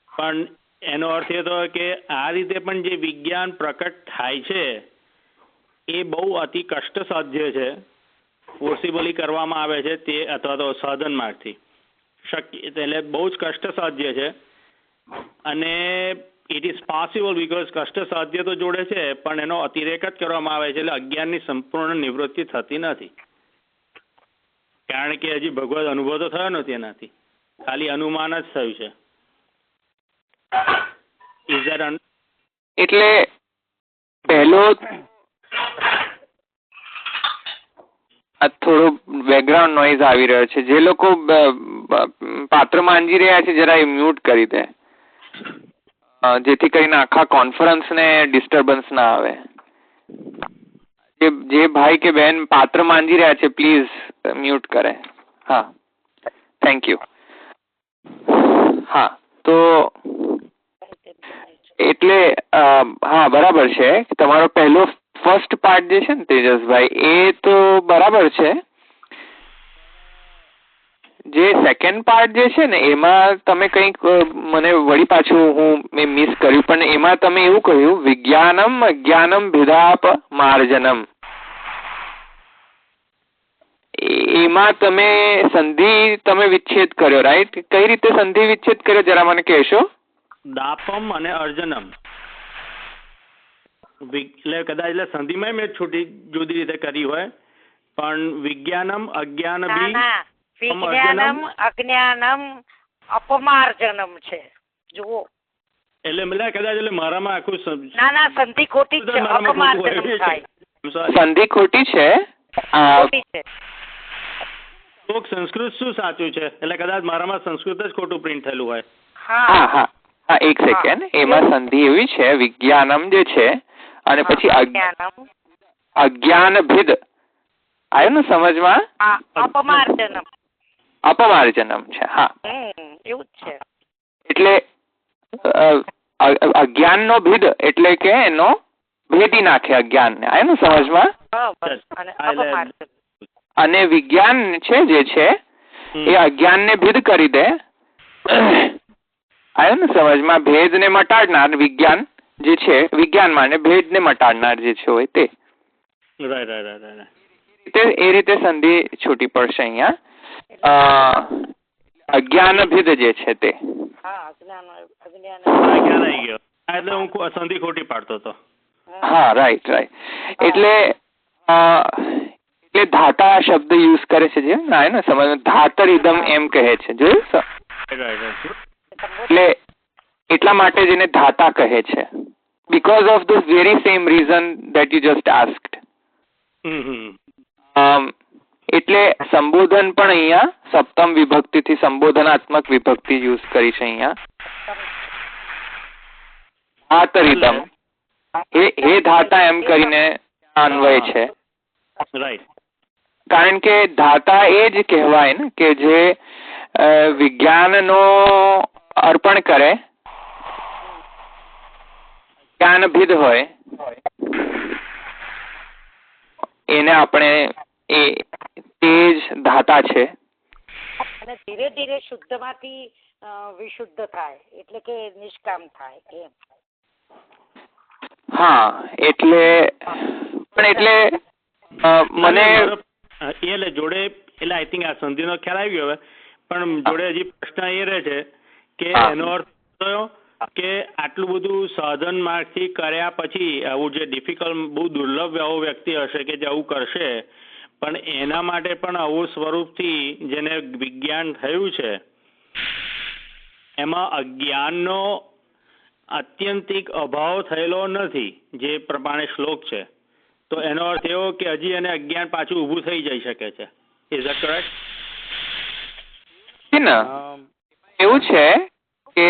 પણ એનો અર્થ એ થયો કે આ રીતે પણ જે વિજ્ઞાન પ્રકટ થાય છે એ બહુ અતિ કષ્ટ સાધ્ય છે, ફોર્સિબલી કરવામાં આવે છે તે, અથવા તો સાધન માર્ગથી શક્ય, એટલે બહુ જ કષ્ટ સાધ્ય છે. અને ઇટ ઇઝ પોસિબલ બીકોઝ કષ્ટ સાધ્ય તો જોડે છે પણ એનો અતિરેક જ કરવામાં આવે છે, એટલે અજ્ઞાનની સંપૂર્ણ નિવૃત્તિ થતી નથી. કારણ કે હજી ભગવત અનુભવ તો થયો નથી એનાથી, ખાલી અનુમાન જ થયું છે. એટલે પહેલો થોડો બેકગ્રાઉન્ડ નોઈઝ આવી રહ્યો છે. જે લોકો પાત્ર માંજી રહ્યા છે જરા એ મ્યુટ કરી દે, જેથી કરીને આખા કોન્ફરન્સને ડિસ્ટર્બન્સ ના આવે. જે ભાઈ કે બહેન પાત્ર માંજી રહ્યા છે પ્લીઝ મ્યુટ કરે. હા, થેન્ક યુ. હા, તો એટલે હા બરાબર છે. તમારો પહેલો ફર્સ્ટ પાર્ટ જે છે ને તેજસભાઈ, એ તો બરાબર છે. જે સેકન્ડ પાર્ટ જે છે ને એમાં તમે કંઈક મને વળી પાછું મેં મિસ કર્યું, પણ એમાં તમે એવું કહ્યું વિજ્ઞાનમ અજ્ઞાનમ ભેદાપ માર્જનમ. એમાં તમે સંધિ વિચ્છેદ કર્યો, રાઈટ? કઈ રીતે સંધિ વિચ્છેદ કર્યો જરા મને કહેશો? દાપમ અને અર્જનમ એટલે કદાચ એટલે સંધિમાં મેં જુદી રીતે કરી હોય, પણ વિજ્ઞાનમ અજ્ઞાન વિજ્ઞાનમ અજ્ઞાનમ અપમાર જન્મ છે. જુઓ, એટલે મને કદાચ એટલે મારામાં આખું ના સંધિ ખોટી જ છે. અપમાર જન્મ થાય. સંધિ ખોટી છે. ખોટી છે. શ્લોક સંસ્કૃત શું સાચું છે? એટલે કદાચ મારામાં સંસ્કૃત જ ખોટું પ્રિન્ટ થયેલું હોય. હા હા હા, એક સેકન્ડ. એમાં સંધિ એવી છે, વિજ્ઞાનમ જે છે અને પછી અજ્ઞાન ભિદ આવ્યો ને સમજમાં? અપમાર જન્મ. અપમાર જન્મ છે. હા, એવું જ છે. એટલે અજ્ઞાન નો ભેદ એટલે કે એનો ભેદી નાખે અજ્ઞાન ને. આવ્યો ને સમજમાં? અને વિજ્ઞાન છે જે છે એ અજ્ઞાન ને ભેદ કરી દે. આવ્યો ને સમજમાં? ભેદ ને મટાડનાર વિજ્ઞાન જે છે, વિજ્ઞાનમાં ને ભેદ ને મટાડનાર જે છે હોય તે. એ રીતે સંધિ છૂટી પડશે અહીંયા. અજ્ઞાન ભેદ જે છે તે. એટલે હું સંધિ ખોટી પાડતો હતો. હા, રાઈટ. એટલે ધાતા શબ્દ યુઝ કરે છે જે ને સમજ, ધાતરિદમ એમ કહે છે. જોયું? એટલે એટલા માટે જેને ધાતા કહે છે, because of this very same reason that you just asked. એટલે સંબોધન પણ અહીંયા સપ્તમ વિભક્તિ થી સંબોધનાત્મક વિભક્તિ યુઝ કરી છે અહીંયા. ધાતરિદમ હે ધાતા એમ કરીને અન્વય છે. કારણ કે ધાતા એ જ કહેવાય ને કે જે વિજ્ઞાનનો અર્પણ કરે, જ્ઞાનભિદ હોય, એને આપણે તે જ ધાતા છે. અને ધીરે ધીરે શુદ્ધમાંથી વિશુદ્ધ થાય એટલે કે નિષ્કામ થાય એમ. હા, એટલે મને એટલે જોડે એટલે આઈ થિંક આ સંધિનો ખ્યાલ આવી ગયો હવે, પણ જોડે હજી પ્રશ્ન એ રહે છે કે એનો અર્થ થયો કે આટલું બધું સાધન માર્ગથી કર્યા પછી આવું જે ડિફિકલ્ટ, બહુ દુર્લભ આવો વ્યક્તિ હશે કે જે આવું કરશે, પણ એના માટે પણ આવું સ્વરૂપથી જેને વિજ્ઞાન થયું છે એમાં અજ્ઞાનનો આત્યંતિક અભાવ થયેલો નથી, જે પ્રમાણે શ્લોક છે. તો એનો અર્થ એવો કે હજી એને અજ્ઞાન પાછું ઊભું થઈ જઈ શકે છે. Is that correct? એવું છે કે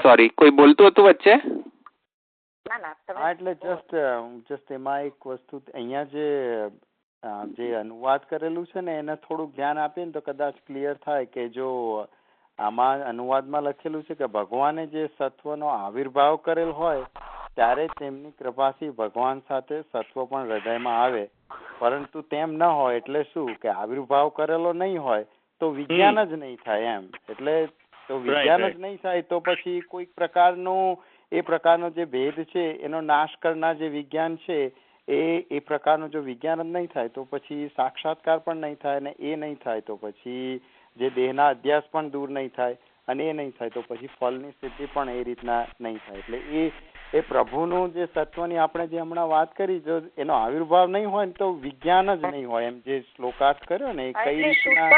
સોરી, કોઈ બોલતું હતું વચ્ચે? હા, એટલે જસ્ટ એમાં એક વસ્તુ અહીંયા જે અનુવાદ કરેલું છે ને એને થોડુંક ધ્યાન આપીએ ને તો કદાચ ક્લિયર થાય કે જો આમાં અનુવાદમાં લખેલું છે કે ભગવાને જે સત્વનો આવિર્ભાવ કરેલ હોય ત્યારે તેમની કૃપાથી ભગવાન સાથે સત્વ પણ હૃદયમાં આવે, પરંતુ તેમ ન હોય એટલે શું કે આવિર્ભાવ કરેલો નહીં હોય તો વિજ્ઞાન જ નહીં થાય એમ. એટલે તો વિજ્ઞાન જ નહીં થાય તો પછી કોઈક પ્રકારનું એ પ્રકારનો જે ભેદ છે એનો નાશ કરનાર જે વિજ્ઞાન છે એ પ્રકારનું જો વિજ્ઞાન જ નહીં થાય તો પછી સાક્ષાત્કાર પણ નહીં થાય, અને એ નહીં થાય તો પછી જે દેહના અધ્યાસ પણ દૂર નહીં થાય, અને એ નહીં થાય તો પછી ફળની સ્થિતિ પણ એ રીતના નહીં થાય. એટલે એ પ્રભુનું જે સત્વની આપણે જે હમણાં વાત કરી, જો એનો આવિર્ભાવ નહીં હોય ને તો વિજ્ઞાન જ નહીં હોય, એમ જે શ્લોકાર્થ કર્યો ને એ કઈ રીતના.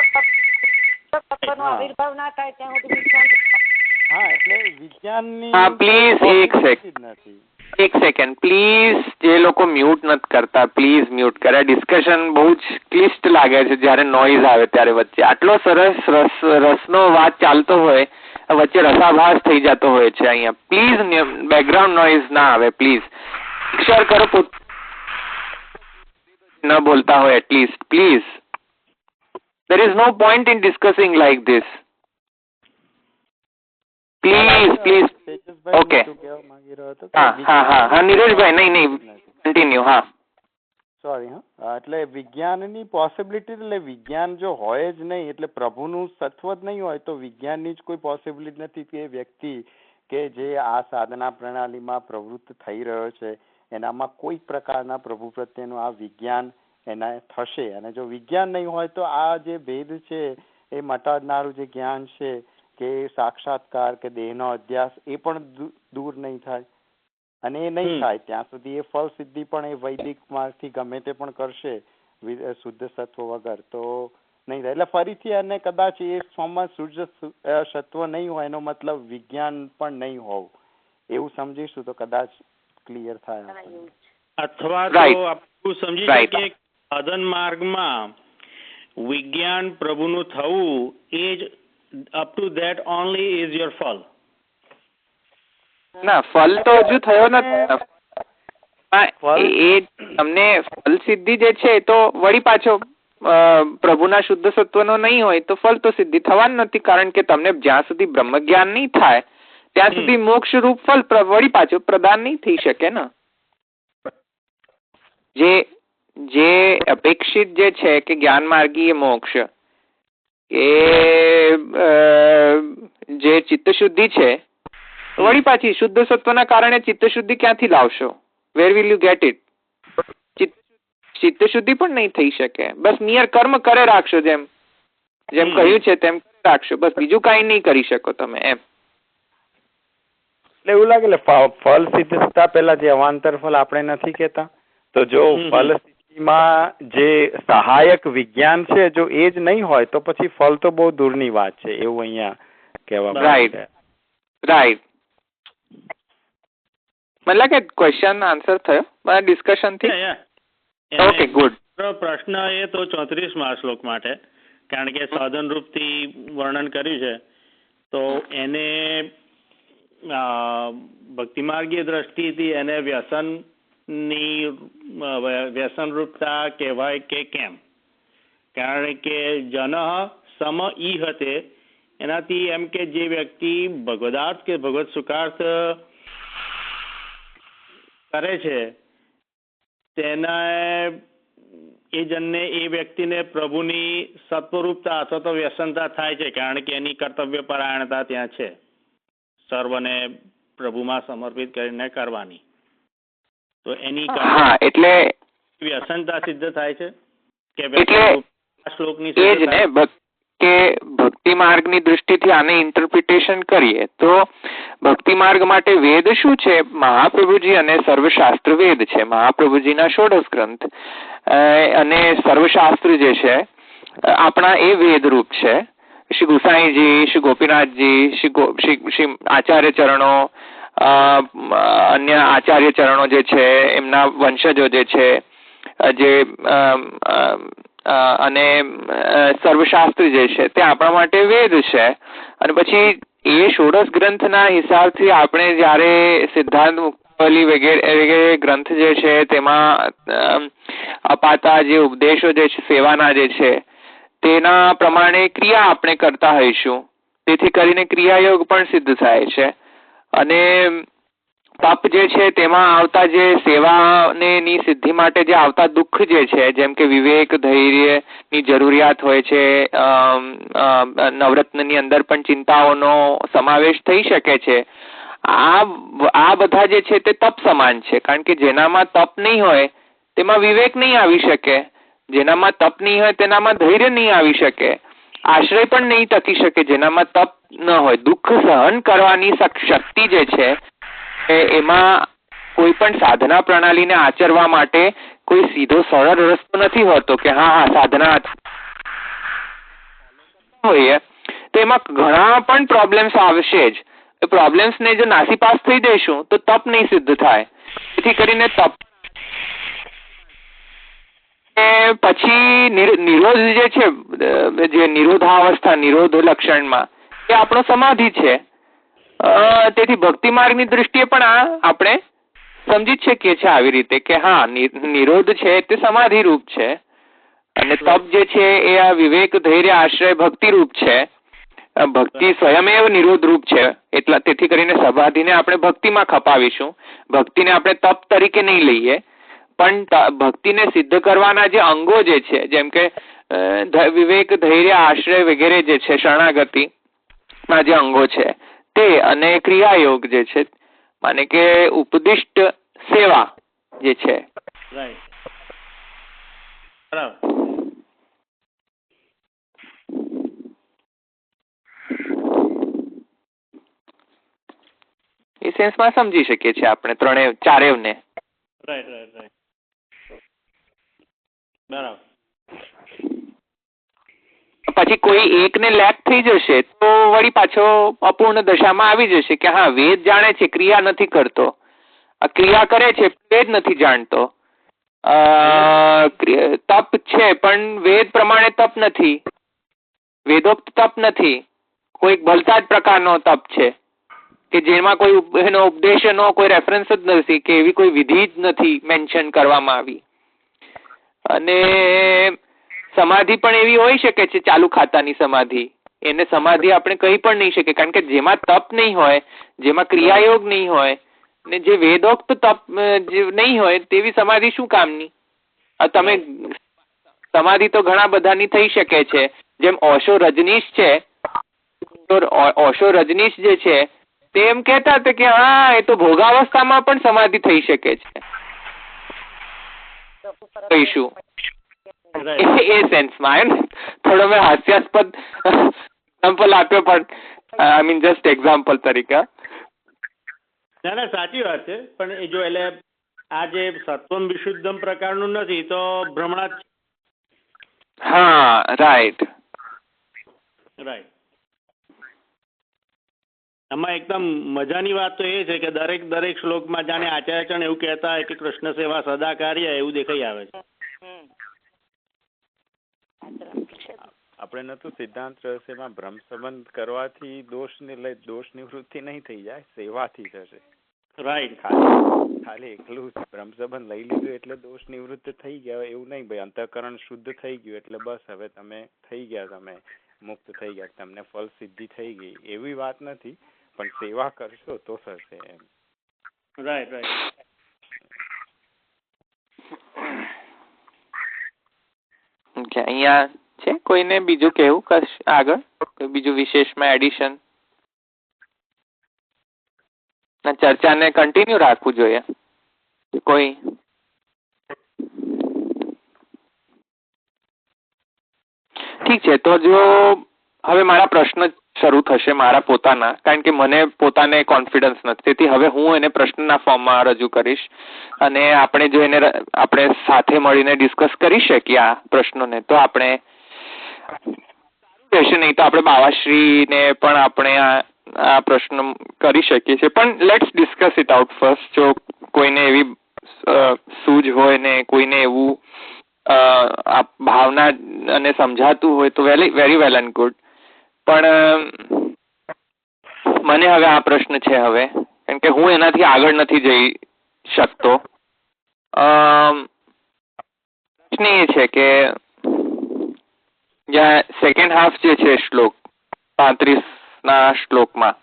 આવિર્ભાવ ના થાય ત્યાં સુધી વિજ્ઞાન. હા, એટલે વિજ્ઞાનની પ્લીઝ એક સેકન્ડ પ્લીઝ. જે લોકો મ્યુટ નથી કરતા પ્લીઝ મ્યુટ કરે. ડિસ્કશન બહુ જ ક્લિષ્ટ લાગે છે જયારે નોઈઝ આવે ત્યારે વચ્ચે. આટલો સરસ રસનો વાત ચાલતો હોય, વચ્ચે રસાભાસ થઈ જતો હોય છે અહીંયા. પ્લીઝ બેકગ્રાઉન્ડ નોઈઝ ના આવે પ્લીઝ. શેર કરો, ન બોલતા હોય at least please. There is no point in discussing like this. Please. Okay. હા, નીરજભાઈ, નહીં, કન્ટિન્યુ. હા, સોરી. હા, એટલે વિજ્ઞાનની પોસિબિલિટી, એટલે વિજ્ઞાન જો હોય જ નહીં, એટલે પ્રભુનું સત્વ જ નહીં હોય તો વિજ્ઞાનની જ કોઈ પોસિબિલિટી નથી કે વ્યક્તિ કે જે આ સાધના પ્રણાલીમાં પ્રવૃત્ત થઈ રહ્યો છે એનામાં કોઈ પ્રકારના પ્રભુ પ્રત્યેનું આ વિજ્ઞાન એના થશે. અને જો વિજ્ઞાન નહીં હોય તો આ જે ભેદ છે એ મટાડનારું જે જ્ઞાન છે કે સાક્ષાત્કાર કે દેહનો અધ્યાસ એ પણ દૂર નહીં થાય, અને એ નહીં થાય ત્યાં સુધી એ ફળ સિદ્ધિ પણ એ વૈદિક માર્ગથી ગમે તે પણ કરશે શુદ્ધ સત્વ વગર, તો નહીં થાય. એટલે ફરીથી અને કદાચ એ ફોર્મમાં સૂર્ય સત્વ નહીં હોય એનો મતલબ વિજ્ઞાન પણ નહીં હોવું એવું સમજીશું તો કદાચ ક્લિયર થાય. અથવા તો આપણે સમજી શકીએ સાધન માર્ગમાં વિજ્ઞાન પ્રભુનું થવું એ જ up to that only is your ફલ. ના, ફલ તો હજુ થયો નથી. એ તમને ફલ સિદ્ધિ જે છે તો વળી પાછો પ્રભુના શુદ્ધ સત્વનો નહીં હોય તો ફલ તો સિદ્ધિ થવાનું નથી, કારણ કે તમને જ્યાં સુધી બ્રહ્મ જ્ઞાન નહીં થાય ત્યાં સુધી મોક્ષ રૂપ ફલ વળી પાછું પ્રદાન નહીં થઈ શકે ને. જે અપેક્ષિત જે છે કે જ્ઞાન માર્ગીય મોક્ષ એ જે ચિત્ત શુદ્ધિ છે વળી પાછી શુદ્ધ સત્વના કારણે ચિત્ત શુદ્ધિ ક્યાંથી લાવશો? Where will you get it? ચિત્ત શુદ્ધિ પણ નહીં થઈ શકે. બસ નિયર કર્મ કરે રાખશો, જેમ કહ્યું છે તેમ રાખશો, બસ બીજું કઈ નહીં કરી શકો તમે એમ. એટલે એવું લાગે ફલ સિદ્ધ થતા પહેલા જે અવાંતર ફલ આપણે નથી કેતા, તો જો ફલ સ્થિતિમાં જે સહાયક વિજ્ઞાન છે જો એ જ નહીં હોય તો પછી ફલ તો બહુ દૂરની વાત છે એવું અહીંયા કહેવામાં. રાઈટ. મતલબ કે ક્વેશ્ચન આન્સર થયો ડિસ્કશન થી? Okay, good. પ્રશ્ન એ તો 34મા શ્લોક માટે, કારણ કે સાધન રૂપ થી વર્ણન કર્યું છે તો એને ભક્તિ માર્ગીય દ્રષ્ટિથી એને વ્યસન રૂપતા કહેવાય કે કેમ? કારણ કે જન સમ ઈહતે, એનાથી એમ કે જે વ્યક્તિ ભગવદાર્થ કે ભગવત સુખાર્થ કરે છે તેના એ જનને એ વ્યક્તિને પ્રભુની સત્વરૂપતા અથવા તો વ્યસનતા થાય છે, કારણ કે એની કર્તવ્ય પરાયણતા ત્યાં છે, સર્વને પ્રભુમાં સમર્પિત કરીને કરવાની. તો એની એટલે વ્યસનતા સિદ્ધ થાય છે કે શ્લોકની કે ભક્તિ માર્ગની દૃષ્ટિથી આને ઇન્ટરપ્રિટેશન કરીએ તો ભક્તિ માર્ગ માટે વેદ શું છે? મહાપ્રભુજી અને સર્વશાસ્ત્ર વેદ છે, મહાપ્રભુજીના 16 ગ્રંથ અને સર્વશાસ્ત્ર જે છે આપણા એ વેદ રૂપ છે. શ્રી ગુસાઈજી, શ્રી ગોપીનાથજી, શ્રી આચાર્ય ચરણો, અન્ય આચાર્ય ચરણો જે છે એમના વંશજો જે છે જે અને સર્વશાસ્ત્ર જે છે તે આપણા માટે વેદ છે. અને પછી એ 16 ગ્રંથના હિસાબથી આપણે જયારે સિદ્ધાંત મુક્તાવલી વગેરે ગ્રંથ જે છે તેમાં અપાતા જે ઉપદેશો જે છે સેવાના જે છે તેના પ્રમાણે ક્રિયા આપણે કરતા હોઈશું, તેથી કરીને ક્રિયાયોગ પણ સિદ્ધ થાય છે. અને તપ જે છે તેમાં આવતા જે સેવાની સિદ્ધિ માટે જે આવતા દુઃખ જે છે, જેમ કે વિવેક, ધૈર્યની જરૂરિયાત હોય છે, નવરત્નની અંદર પણ ચિંતાઓનો સમાવેશ થઈ શકે છે. આ બધા જે છે તે તપ સમાન છે, કારણ કે જેનામાં તપ નહીં હોય તેમાં વિવેક નહીં આવી શકે, જેનામાં તપ નહીં હોય તેનામાં ધૈર્ય નહીં આવી શકે, આશ્રય પણ નહીં ટકી શકે જેનામાં તપ ન હોય. દુઃખ સહન કરવાની શક્તિ જે છે એમાં કોઈ પણ સાધના પ્રણાલીને આચરવા માટે કોઈ સીધો સરળ રસ્તો નથી હોતો કે હા સાધના હોય તો એમાં ઘણા પણ પ્રોબ્લેમ્સ આવશે જ. એ પ્રોબ્લેમ્સ ને જો નાસીપાસ થઈ જઈશું તો તપ નહીં સિદ્ધ થાય. જેથી કરીને તપ પછી નિરોધ જે છે, જે નિરોધાવસ્થા, નિરોધ લક્ષણમાં એ આપણો સમાધિ છે. તેથી ભક્તિ માર્ગની દૃષ્ટિએ પણ આપણે સમજી જ શકીએ છીએ આવી રીતે કે હા નિરોધ છે તે સમાધિ રૂપ છે અને તપ જે છે એ આ વિવેક, ધૈર્ય, આશ્રય ભક્તિ રૂપ છે. ભક્તિ સ્વયમેવ નિરોધ રૂપ છે. એટલા તેથી કરીને સમાધિને આપણે ભક્તિમાં ખપાવીશું, ભક્તિને આપણે તપ તરીકે નહીં લઈએ. પણ ભક્તિને સિદ્ધ કરવાના જે અંગો જે છે, જેમ કે વિવેક, ધૈર્ય, આશ્રય વગેરે જે છે, શરણાગતિના જે અંગો છે તે, અને ક્રિયાયોગ જે છે માને કે ઉપદિષ્ટ સેવા જે છે. એ સેન્સમાં સમજી શકીએ છીએ આપણે ચારેવને. બરાબર. પછી કોઈ એકને લેક થઈ જશે તો વળી પાછો અપૂર્ણ દશામાં આવી જશે કે હા વેદ જાણે છે, ક્રિયા નથી કરતો, ક્રિયા કરે છે વેદ નથી જાણતો, તપ છે પણ વેદ પ્રમાણે તપ નથી, વેદોક્ત તપ નથી, કોઈ ભલતા જ પ્રકારનો તપ છે કે જેમાં કોઈ એનો ઉપદેશનો કોઈ રેફરન્સ જ નથી, કે એવી કોઈ વિધિ જ નથી મેન્શન કરવામાં આવી. અને સમાધિ પણ એવી હોઈ શકે છે, ચાલુ ખાતાની સમાધિ, એને સમાધિ આપણે કહી પણ નહીં શકીએ, કારણ કે જેમાં તપ નહીં હોય, જેમાં ક્રિયાયોગ નહીં હોય ને જે વેદોક્ત તપ જે નહીં હોય તેવી સમાધિ શું કામની? તમે સમાધિ તો ઘણા બધાની થઈ શકે છે, જેમ ઓશો રજનીશ છે, તો ઓશો રજનીશ જે છે તે એમ કહેતા હતા કે હા એ તો ભોગાવસ્થામાં પણ સમાધિ થઈ શકે છે. કહીશું એ સેન્સમાં થોડો મેં હાસ્યાસ્પદ એક્ઝામ્પલ આપ્યો, પણ આઈ મીન જસ્ટ એક્ઝામ્પલ તરીકે. ના સાચી વાત છે, પણ એ જો એટલે આ જે સત્વમ વિશુદ્ધમ પ્રકારનું નથી તો ભ્રમણા. હા રાઈટ. આમાં એકદમ મજાની વાત તો એ છે કે દરેક શ્લોકમાં જાણે આચાર્યચરણ એવું કહેતા હોય કે કૃષ્ણ સેવા સદા કાર્ય, એવું દેખાઈ આવે છે. આપણે નતું સિદ્ધાંત રહસ્યમાં ભ્રમ સંબંધ કરવાથી દોષ નિવૃત્તિ નહીં થઈ જાય, સેવાથી થશે. રાઈટ. ખાલી એકલું ભ્રમ સંબંધ લઈ લીધું એટલે દોષ નિવૃત્ત થઈ ગયા એવું નહીં ભાઈ. અંતઃકરણ શુદ્ધ થઈ ગયું એટલે બસ હવે તમે થઈ ગયા, તમે મુક્ત થઈ ગયા, તમને ફલ સિદ્ધિ થઈ ગઈ, એવી વાત નથી. પણ સેવા કરશો તો થશે એમ. રાઈટ. અહીંયા છે કોઈને બીજું કેવું કશ આગળ, કોઈ બીજું વિશેષમાં એડિશન? ચર્ચાને કન્ટિન્યુ રાખવું જોઈએ કોઈ? ઠીક છે, તો જો હવે મારા પ્રશ્ન શરૂ થશે મારા પોતાના, કારણ કે મને પોતાને કોન્ફિડન્સ નથી, તેથી હવે હું એને પ્રશ્નના ફોર્મમાં રજૂ કરીશ અને આપણે જો એને આપણે સાથે મળીને ડિસ્કસ કરી શકીએ આ પ્રશ્નોને તો આપણે રહેશે, નહીં તો આપણે બાવાશ્રીને પણ આપણે આ પ્રશ્ન કરી શકીએ છીએ. પણ let's discuss it out first. જો કોઈને એવી સૂઝ હોય ને કોઈને એવું ભાવના અને સમજાતું હોય તો વેરી વેલ એન્ડ ગુડ. પણ મને હવે આ પ્રશ્ન છે હવે, કારણ કે હું એનાથી આગળ નથી જઈ શકતો. પ્રશ્ન એ છે કે જ્યાં સેકન્ડ હાફ જે છે શ્લોક 35 શ્લોકમાં,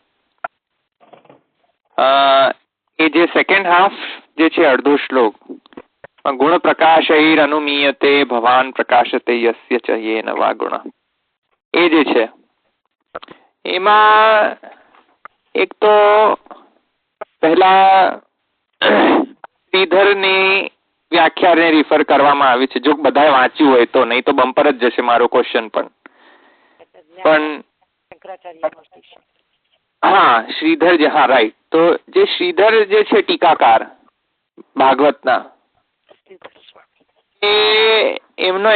એ જે સેકન્ડ હાફ જે છે અડધો શ્લોક, ગુણ પ્રકાશૈર અનુમીયતે ભવાન પ્રકાશતે યસ્ય ચ યેન વા ગુણ, એ જે છે એમાં એક તો પહેલા શ્રીધરની વ્યાખ્યાને રિફર કરવામાં આવી છે, જો બધાએ વાંચ્યું હોય તો, નહીં તો બમ્પર જ જશે મારો ક્વેશ્ચન. પણ હા શ્રીધર જે, હા રાઈટ. તો જે શ્રીધર જે છે ટીકાકાર ભાગવતના, એમનો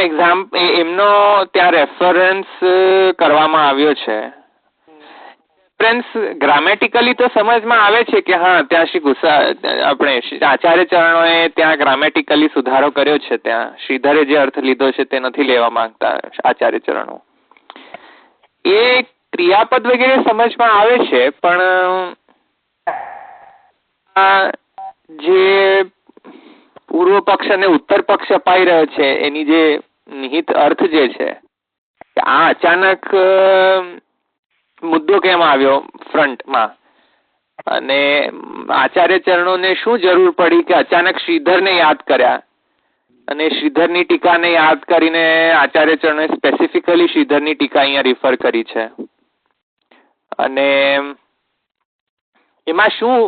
એમનો ત્યાં રેફરન્સ કરવામાં આવ્યો છે. રેફરન્સ ગ્રામેટિકલી તો સમજમાં આવે છે કે હા ત્યાં આપણે આચાર્ય ચરણોએ ત્યાં ગ્રામેટિકલી સુધારો કર્યો છે, ત્યાં શ્રીધરે જે અર્થ લીધો છે તે નથી લેવા માંગતા આચાર્ય ચરણો. એ ક્રિયાપદ વગેરે સમજમાં આવે છે, પણ જે પૂર્વ પક્ષ અને ઉત્તર પક્ષ અપાઈ રહ્યો છે એની જે નિહિત અર્થ જે છે, આ અચાનક મુદ્દો કેમ આવ્યો ફ્રન્ટમાં, અને આચાર્ય ચરણોને શું જરૂર પડી કે અચાનક શ્રીધરને યાદ કર્યા, અને શ્રીધરની ટીકાને યાદ કરીને આચાર્ય ચરણોએ સ્પેસિફિકલી શ્રીધરની ટીકા અહીંયા રિફર કરી છે. અને એમાં શું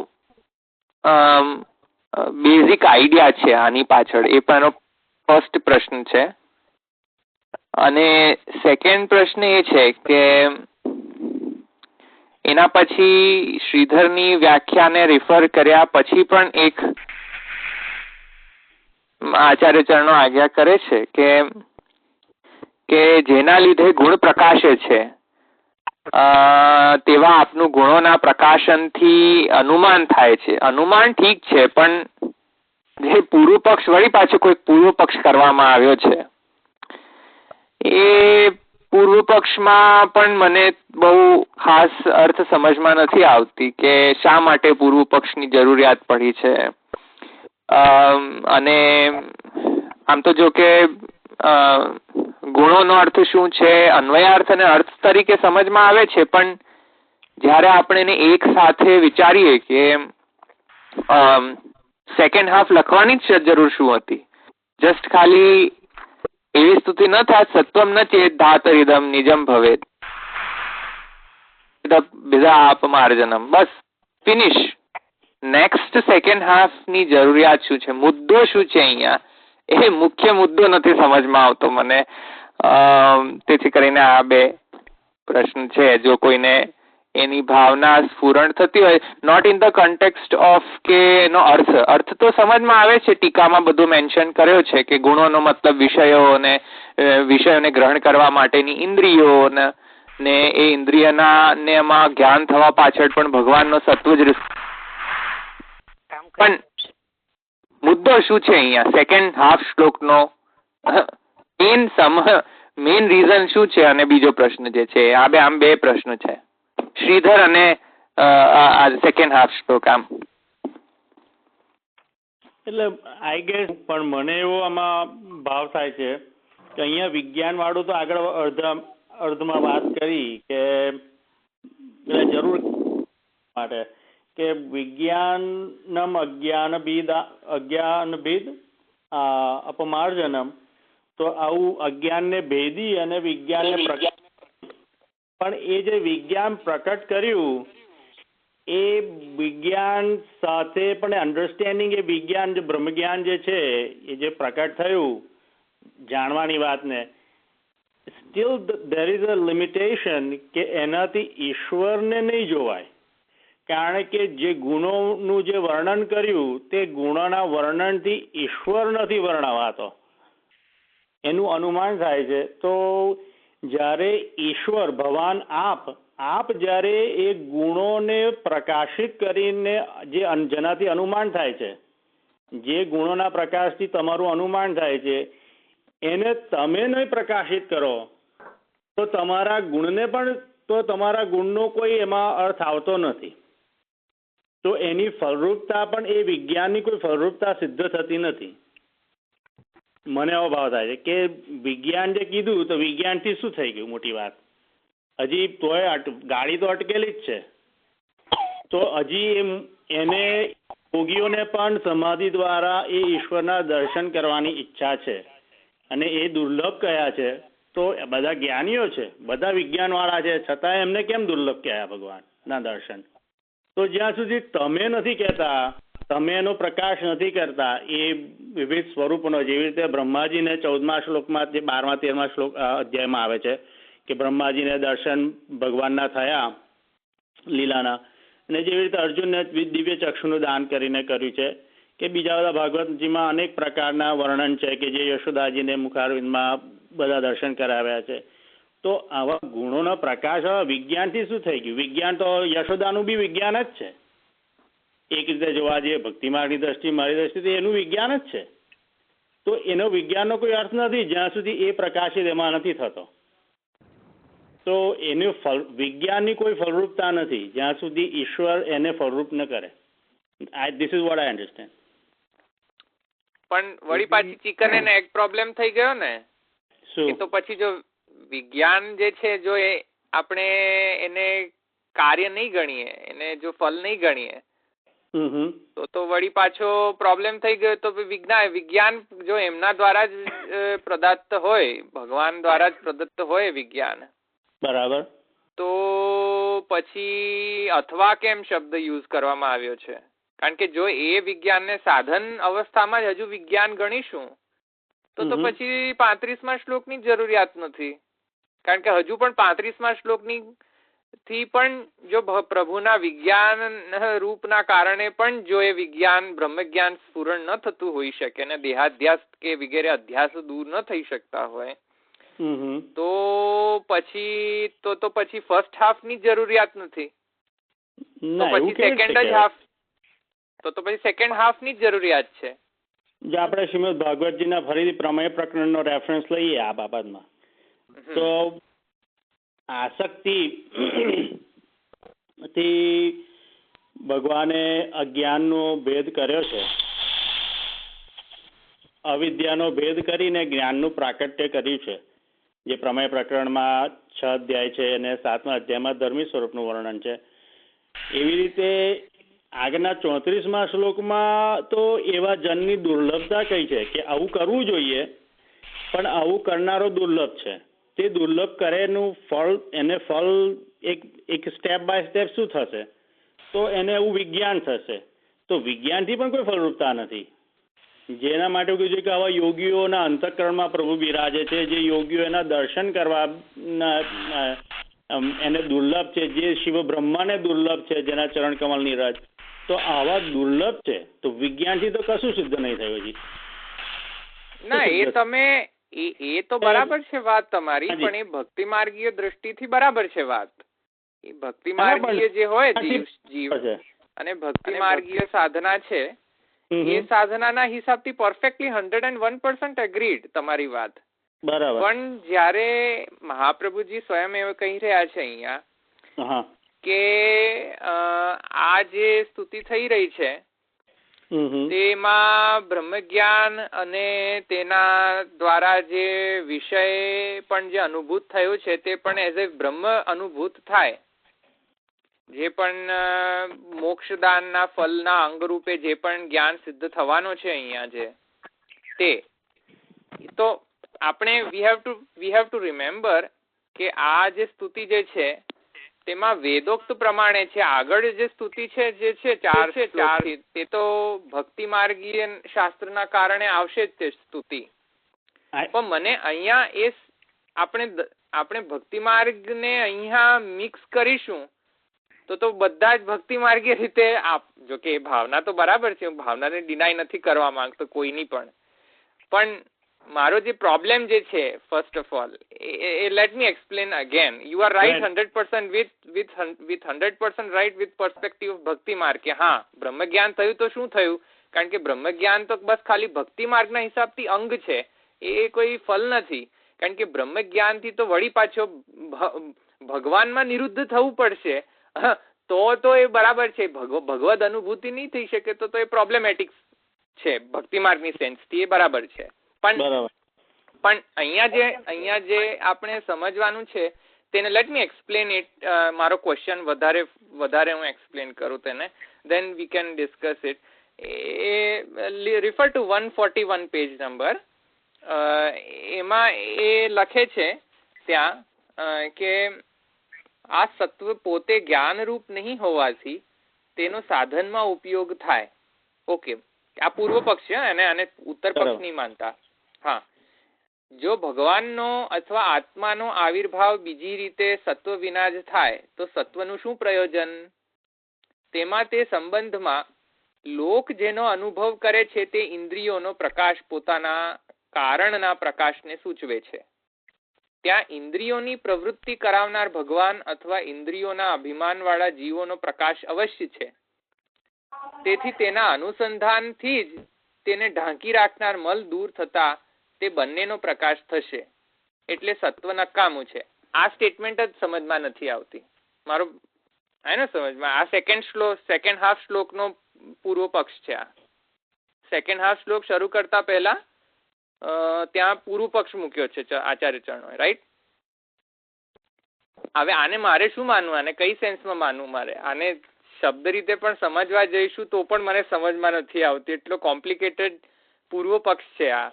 બેઝિક આઈડિયા છે આની પાછળ, એ પણ એનો ફર્સ્ટ પ્રશ્ન છે. અને સેકન્ડ પ્રશ્ન એ છે કે એના પછી શ્રીધરની વ્યાખ્યાને રિફર કર્યા પછી પણ એક આચાર્ય ચરણો આજ્ઞા કરે છે કે કે જેના લીધે ગુણ પ્રકાશે છે તેવા આપનું ગુણોના પ્રકાશનથી અનુમાન થાય છે. અનુમાન ઠીક છે, પણ જે પૂર્વ પક્ષ વળી પાછો કોઈ પૂર્વ પક્ષ કરવામાં આવ્યો છે એ પૂર્વ પક્ષમાં પણ મને બહુ ખાસ અર્થ સમજમાં નથી આવતી કે શા માટે પૂર્વ પક્ષની જરૂરિયાત પડી છે. અને આમ તો જો કે ગુણોનો અર્થ શું છે, અન્વયાર્થ અને અર્થ તરીકે સમજમાં આવે છે, પણ જ્યારે આપણે એને એક સાથે વિચારીએ કે સેકન્ડ હાફ લખવાની જ જરૂર શું હતી, જસ્ટ ખાલી એવી સ્તુતિ ન થાય સત્વમ ન ચેત ધાતરિદમ નિજમ ભવેત બીજા આપમાર્જનમ, બસ ફિનિશ. નેક્સ્ટ સેકન્ડ હાફ ની જરૂરિયાત શું છે, મુદ્દો શું છે, અહીંયા એ મુખ્ય મુદ્દો નથી સમજમાં આવતો મને. તેથી કરીને આ બે પ્રશ્ન છે. જો કોઈને એની ભાવના સ્ફુરણ થતી હોય, not in the context of કે એનો અર્થ તો સમજમાં આવે છે, ટીકામાં બધું મેન્શન કર્યો છે કે ગુણોનો મતલબ વિષયોને ગ્રહણ કરવા માટેની ઇન્દ્રિયો ને એ ઇન્દ્રિયના ને એમાં જ્ઞાન થવા પાછળ પણ ભગવાનનો સત્વ જ. પણ મુદ્દો શું છે અહીંયા સેકન્ડ હાફ શ્લોકનો મેઇન રીઝન શું છે? અને બીજો પ્રશ્ન જે છે આમ બે પ્રશ્ન છે, શ્રીધર અને સેકન્ડ હાફ શ્લોક. આમ એટલે આઈ ગેસ પણ મને એવો આમાં ભાવ થાય છે કે અહીંયા વિજ્ઞાન વાળું તો આગળ અર્ધમાં વાત કરી કે જરૂર માટે કે વિજ્ઞાનમ અજ્ઞાનભેદ અપમાર્જનમ, તો આવું અજ્ઞાનને ભેદી અને વિજ્ઞાનને પ્રગટ, પણ એ જે વિજ્ઞાન પ્રકટ કર્યું એ વિજ્ઞાન સાથે પણ અન્ડરસ્ટેન્ડિંગ, એ વિજ્ઞાન જે બ્રહ્મજ્ઞાન જે છે એ જે પ્રકટ થયું જાણવાની વાતને, steel there is a limitation કે એનાથી ઈશ્વરને નહીં જોવાય. કારણ કે જે ગુણોનું જે વર્ણન કર્યું તે ગુણોના વર્ણનથી ઈશ્વર નથી વર્ણવાતો, એનું અનુમાન થાય છે. તો જ્યારે ઈશ્વર ભગવાન આપ જ્યારે એ ગુણોને પ્રકાશિત કરીને જેનાથી અનુમાન થાય છે, જે ગુણોના પ્રકાશથી તમારું અનુમાન થાય છે, એને તમે નહીં પ્રકાશિત કરો તો તમારા ગુણને પણ, તો તમારા ગુણનો કોઈ એમાં અર્થ આવતો નથી. તો એની ફલરૂપતા પણ એ વિજ્ઞાનની કોઈ ફલરૂપતા સિદ્ધ થતી નથી. મને એવો ભાવ થાય છે કે વિજ્ઞાન જે કીધું તો વિજ્ઞાનથી શું થઈ ગયું મોટી વાત, હજી તોય ગાડી તો અટકેલી જ છે. તો હજી એને યોગીઓને પણ સમાધિ દ્વારા એ ઈશ્વરના દર્શન કરવાની ઈચ્છા છે અને એ દુર્લભ કયા છે. તો બધા જ્ઞાનીઓ છે, બધા વિજ્ઞાનવાળા છે, છતાં એમને કેમ દુર્લભ કયા ભગવાનના દર્શન? તો જ્યાં સુધી તમે નથી કહેતા, તમે એનો પ્રકાશ નથી કરતા એ વિવિધ સ્વરૂપનો, જેવી રીતે બ્રહ્માજીને 14મા શ્લોકમાં જે 12મા 13મા શ્લોક અધ્યાયમાં આવે છે કે બ્રહ્માજીને દર્શન ભગવાનના થયા લીલાના, અને જેવી રીતે અર્જુનને દિવ્ય ચક્ષુનું દાન કરીને કર્યું છે, કે બીજા બધા ભાગવતજીમાં અનેક પ્રકારના વર્ણન છે કે જે યશોદાજીને મુખારવિંદમાં બધા દર્શન કરાવ્યા છે. તો આવા ગુણોનો પ્રકાશ વિજ્ઞાનથી શું થઈ ગયું? વિજ્ઞાન તો યશોદાનું બી વિજ્ઞાન જ છે, એક રીતે જોવા જઈએ ભક્તિ માર્ગની દ્રષ્ટિ, મારી દ્રષ્ટિથી એનું વિજ્ઞાન જ છે. તો એનો વિજ્ઞાનનો કોઈ અર્થ નથી જ્યાં સુધી એ પ્રકાશિત એમાં નથી થતો. તો એનું વિજ્ઞાનની કોઈ ફલરૂપતા નથી જ્યાં સુધી ઈશ્વર એને ફલરૂપ ન કરે. This is what I understand. પણ વળી પાછી ચિકન એને એક પ્રોબ્લેમ થઈ ગયો ને, શું? તો પછી જો વિજ્ઞાન જે છે, જો એ આપણે એને કાર્ય નહીં ગણીએ, એને જો ફલ નહીં ગણીએ, તો વળી પાછો પ્રોબ્લેમ થઈ ગયો. તો વિજ્ઞાન જો એમના દ્વારા જ પ્રદત્ત હોય, ભગવાન દ્વારા જ પ્રદત્ત હોય વિજ્ઞાન, બરાબર, તો પછી અથવા કેમ શબ્દ યુઝ કરવામાં આવ્યો છે? કારણ કે જો એ વિજ્ઞાનને સાધન અવસ્થામાં જ હજુ વિજ્ઞાન ગણીશું તો પછી 35મા શ્લોકની જરૂરિયાત નથી. કારણ કે હજુ પણ 35મા શ્લોકની થી પણ જો પ્રભુના વિજ્ઞાન રૂપના કારણે પણ જો એ વિજ્ઞાન બ્રહ્મજ્ઞાન સ્ફુરણ ન થતું હોઈ શકે ને દેહાધ્યાસ કે વગેરે અધ્યાસ દૂર ન થઈ શકતા હોય, તો પછી ફર્સ્ટ હાફ ની જરૂરિયાત નથી, તો પછી સેકન્ડ જ હાફ, તો પછી સેકન્ડ હાફ ની જ જરૂરિયાત છે. જે આપણે શ્રીમદ ભાગવતજીના ફરીથી પ્રમેય પ્રકરણનો રેફરન્સ લઈએ આ બાબતમાં, તો આસક્તિ થી ભગવાને અજ્ઞાનનો ભેદ કર્યો છે, અવિદ્યાનો ભેદ કરીને જ્ઞાનનું પ્રાકટ્ય કર્યું છે, જે પ્રમેય પ્રકરણમાં 6 અધ્યાય છે અને 7મા અધ્યાયમાં ધર્મી સ્વરૂપનું વર્ણન છે. એવી રીતે આગળના 34મા શ્લોકમાં તો એવા જનની દુર્લભતા કઈ છે કે આવું કરવું જોઈએ, પણ આવું કરનારો દુર્લભ છે. તે દુર્લભ કરેનું ફળ, એને ફળ એક સ્ટેપ બાય સ્ટેપ શું થશે, તો એને એવું વિજ્ઞાન થશે. તો વિજ્ઞાનથી પણ કોઈ ફળરૂપતા નથી. જેના માટે કહ્યું છે કે આવા યોગીઓના અંતઃકરણમાં પ્રભુ બિરાજે છે, જે યોગીઓ એના દર્શન કરવા એને દુર્લભ છે, જે શિવ બ્રહ્માને દુર્લભ છે, જેના ચરણ કમળ ની રજ, તો આવા દુર્લભ છે. તો વિજ્ઞાનથી તો કશું સિદ્ધ નહીં થયું હજી. ના, એ તમે એ તો બરાબર છે વાત તમારી, પણ એ ભક્તિ માર્ગીય દ્રષ્ટિથી બરાબર છે વાત. એ ભક્તિ માર્ગીય જે હોય જીવ અને ભક્તિ માર્ગીય સાધના છે, એ સાધનાના હિસાબથી પરફેક્ટલી 101% એગ્રીડ તમારી વાત. બરાબર. પણ જયારે મહાપ્રભુજી સ્વયં એવું કહી રહ્યા છે અહીંયા કે આ જે સ્તુતિ થઈ રહી છે તેમાં બ્રહ્મજ્ઞાન અને તેના દ્વારા જે વિષય પણ જે અનુભૂત થયો છે તે પણ એઝ એ બ્રહ્મ અનુભૂત થાય. જે પણ મોક્ષદાનના ફલના અંગરૂપે જે પણ જ્ઞાન સિદ્ધ થવાનો છે અહીંયા જે તે, તો આપણે વી હેવ ટુ રિમેમ્બર કે આ જે સ્તુતિ જે છે તેમાં વેદોક્ત પ્રમાણે છે. આગળ જે સ્તુતિ છે જે છે 4 તે તો ભક્તિ માર્ગીય શાસ્ત્રના કારણે આવશે જ તે સ્તુતિ. પણ મને અહીંયા એ આપણે ભક્તિ માર્ગને અહીંયા મિક્સ કરીશું તો બધા જ ભક્તિ માર્ગીય રીતે, જો કે ભાવના તો બરાબર છે, હું ભાવનાને ડિનાય નથી કરવા માંગતો કોઈની પણ મારો જે પ્રોબ્લેમ જે છે first of all, late me explain again. You are right 100% with 100% right with perspective of ભક્તિ માર્ગ કે હા બ્રહ્મ જ્ઞાન થયું તો શું થયું, કારણ કે બ્રહ્મ જ્ઞાન તો બસ ખાલી ભક્તિ માર્ગના હિસાબથી અંગ છે, એ કોઈ ફલ નથી. કારણ કે બ્રહ્મ જ્ઞાનથી તો વળી પાછો ભગવાનમાં નિરુદ્ધ થવું પડશે, તો એ બરાબર છે. ભગવદ અનુભૂતિ નહીં થઈ શકે તો એ પ્રોબ્લેમેટિક છે ભક્તિ માર્ગની સેન્સથી, એ બરાબર છે. પણ અહીંયા જે આપણે સમજવાનું છે તેને, લેટ મી એક્સપ્લેન ઇટ. મારો ક્વેશ્ચન વધારે હું એક્સપ્લેન કરું તેને, then we can discuss it. Refer to 141 page number. એમાં એ લખે છે ત્યાં કે આ સત્વ પોતે જ્ઞાનરૂપ નહીં હોવાથી તેનો સાધનમાં ઉપયોગ થાય. ઓકે, આ પૂર્વ પક્ષ છે અને ઉત્તર પક્ષ નહીં માનતા. હા, જો ભગવાનનો અથવા આત્માનો આવિર્ભાવ બીજી રીતે સત્વ વિના જ થાય તો સત્વનું શું પ્રયોજન? તેમાં તે સંબંધમાં લોક જેનો અનુભવ કરે છે તે ઇન્દ્રિયોનો પ્રકાશ પોતાના કારણના પ્રકાશને સૂચવે છે. ત્યાં ઇન્દ્રિયોની પ્રવૃત્તિ કરાવનાર ભગવાન અથવા ઇન્દ્રિયોના અભિમાનવાળા જીવોનો પ્રકાશ અવશ્ય છે. તેથી તેના અનુસંધાનથી જ તેને ઢાંકી રાખનાર મલ દૂર થતા તે બંનેનો પ્રકાશ થશે. એટલે સત્વ નકામું છે. આ સ્ટેટમેન્ટ જ સમજમાં નથી આવતી મારો, આને સમજમાં. આ સેકન્ડ હાફ શ્લોકનો પૂર્વ પક્ષ છે. આ સેકન્ડ હાફ શ્લોક શરૂ કરતા પહેલા ત્યાં પૂર્વ પક્ષ મૂક્યો છે આચાર્ય ચરણોએ, રાઈટ? હવે આને મારે શું માનવું, આને કઈ સેન્સમાં માનવું મારે? આને શબ્દ રીતે પણ સમજવા જઈશું તો પણ મને સમજમાં નથી આવતી, એટલો કોમ્પ્લિકેટેડ પૂર્વ પક્ષ છે આ.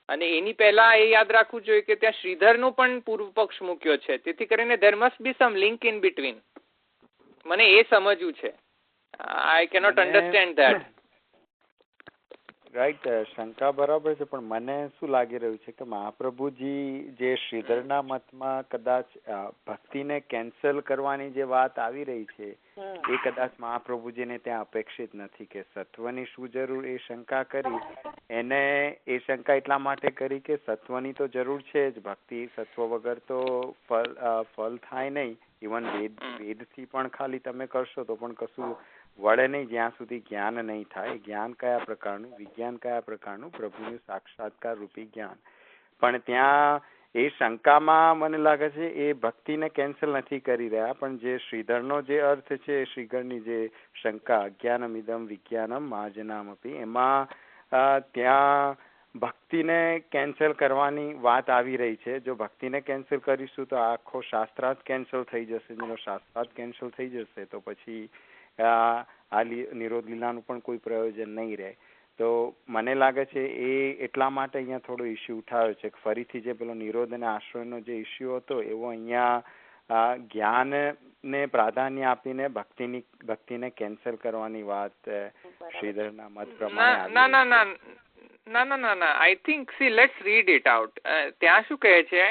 અને એની પહેલા એ યાદ રાખવું જોઈએ કે ત્યાં શ્રીધરનો પણ પૂર્વ પક્ષ મૂક્યો છે, તેથી કરીને there must be some link in between. મને એ સમજવું છે. I cannot understand that. Right, શંકા બરાબર છે, પણ મને શું લાગી રહ્યું છે કે મહાપ્રભુજી જે શ્રીધરના મતમાં કદાચ ભક્તિને કેન્સલ કરવાની જે વાત આવી રહી છે એ કદાચ મહાપ્રભુજીને ત્યાં અપેક્ષિત નથી કે સત્વની શું જરૂર એ શંકા કરી. એને એ શંકા એટલા માટે કરી કે સત્વની તો જરૂર છે જ, ભક્તિ સત્વ વગર તો ફલ થાય નહીં. ઇવન વેદથી પણ ખાલી તમે કરશો તો પણ કશું વળે નહીં જ્યાં સુધી જ્ઞાન નહીં થાય. જ્ઞાન કયા પ્રકારનું, વિજ્ઞાન કયા પ્રકારનું, પ્રભુનું સાક્ષાત્કાર રૂપી જ્ઞાન. પણ ત્યાં એ શંકામાં મને લાગે છે એ ભક્તિને કેન્સલ નથી કરી રહ્યા, પણ જે શ્રીધરનો જે અર્થ છે, શ્રીધરની જે શંકા અજ્ઞાનમ ઇદમ વિજ્ઞાનમ મહાજનામપી, એમાં ત્યાં ભક્તિને કેન્સલ કરવાની વાત આવી રહી છે. જો ભક્તિને કેન્સલ કરીશું તો આખો શાસ્ત્રાર્થ કેન્સલ થઈ જશે. જેનો શાસ્ત્રાર્થ કેન્સલ થઈ જશે તો પછી આ નિરોધ લીલાનું પણ કોઈ પ્રયોજન નહીં રહે. તો મને લાગે છે એ એટલા માટે અહીંયા થોડો ઇસ્યુ ઉઠાવ્યો છે. ફરીથી જે પેલો નિરોધ અને આશ્રયનો જે ઇસ્યુ હતો એવો અહીંયા જ્ઞાનને પ્રાધાન્ય આપીને ભક્તિને કેન્સલ કરવાની વાત શ્રીધરના મત પ્રમાણે. ના I think C let's read it out. ત્યાં શું કહે છે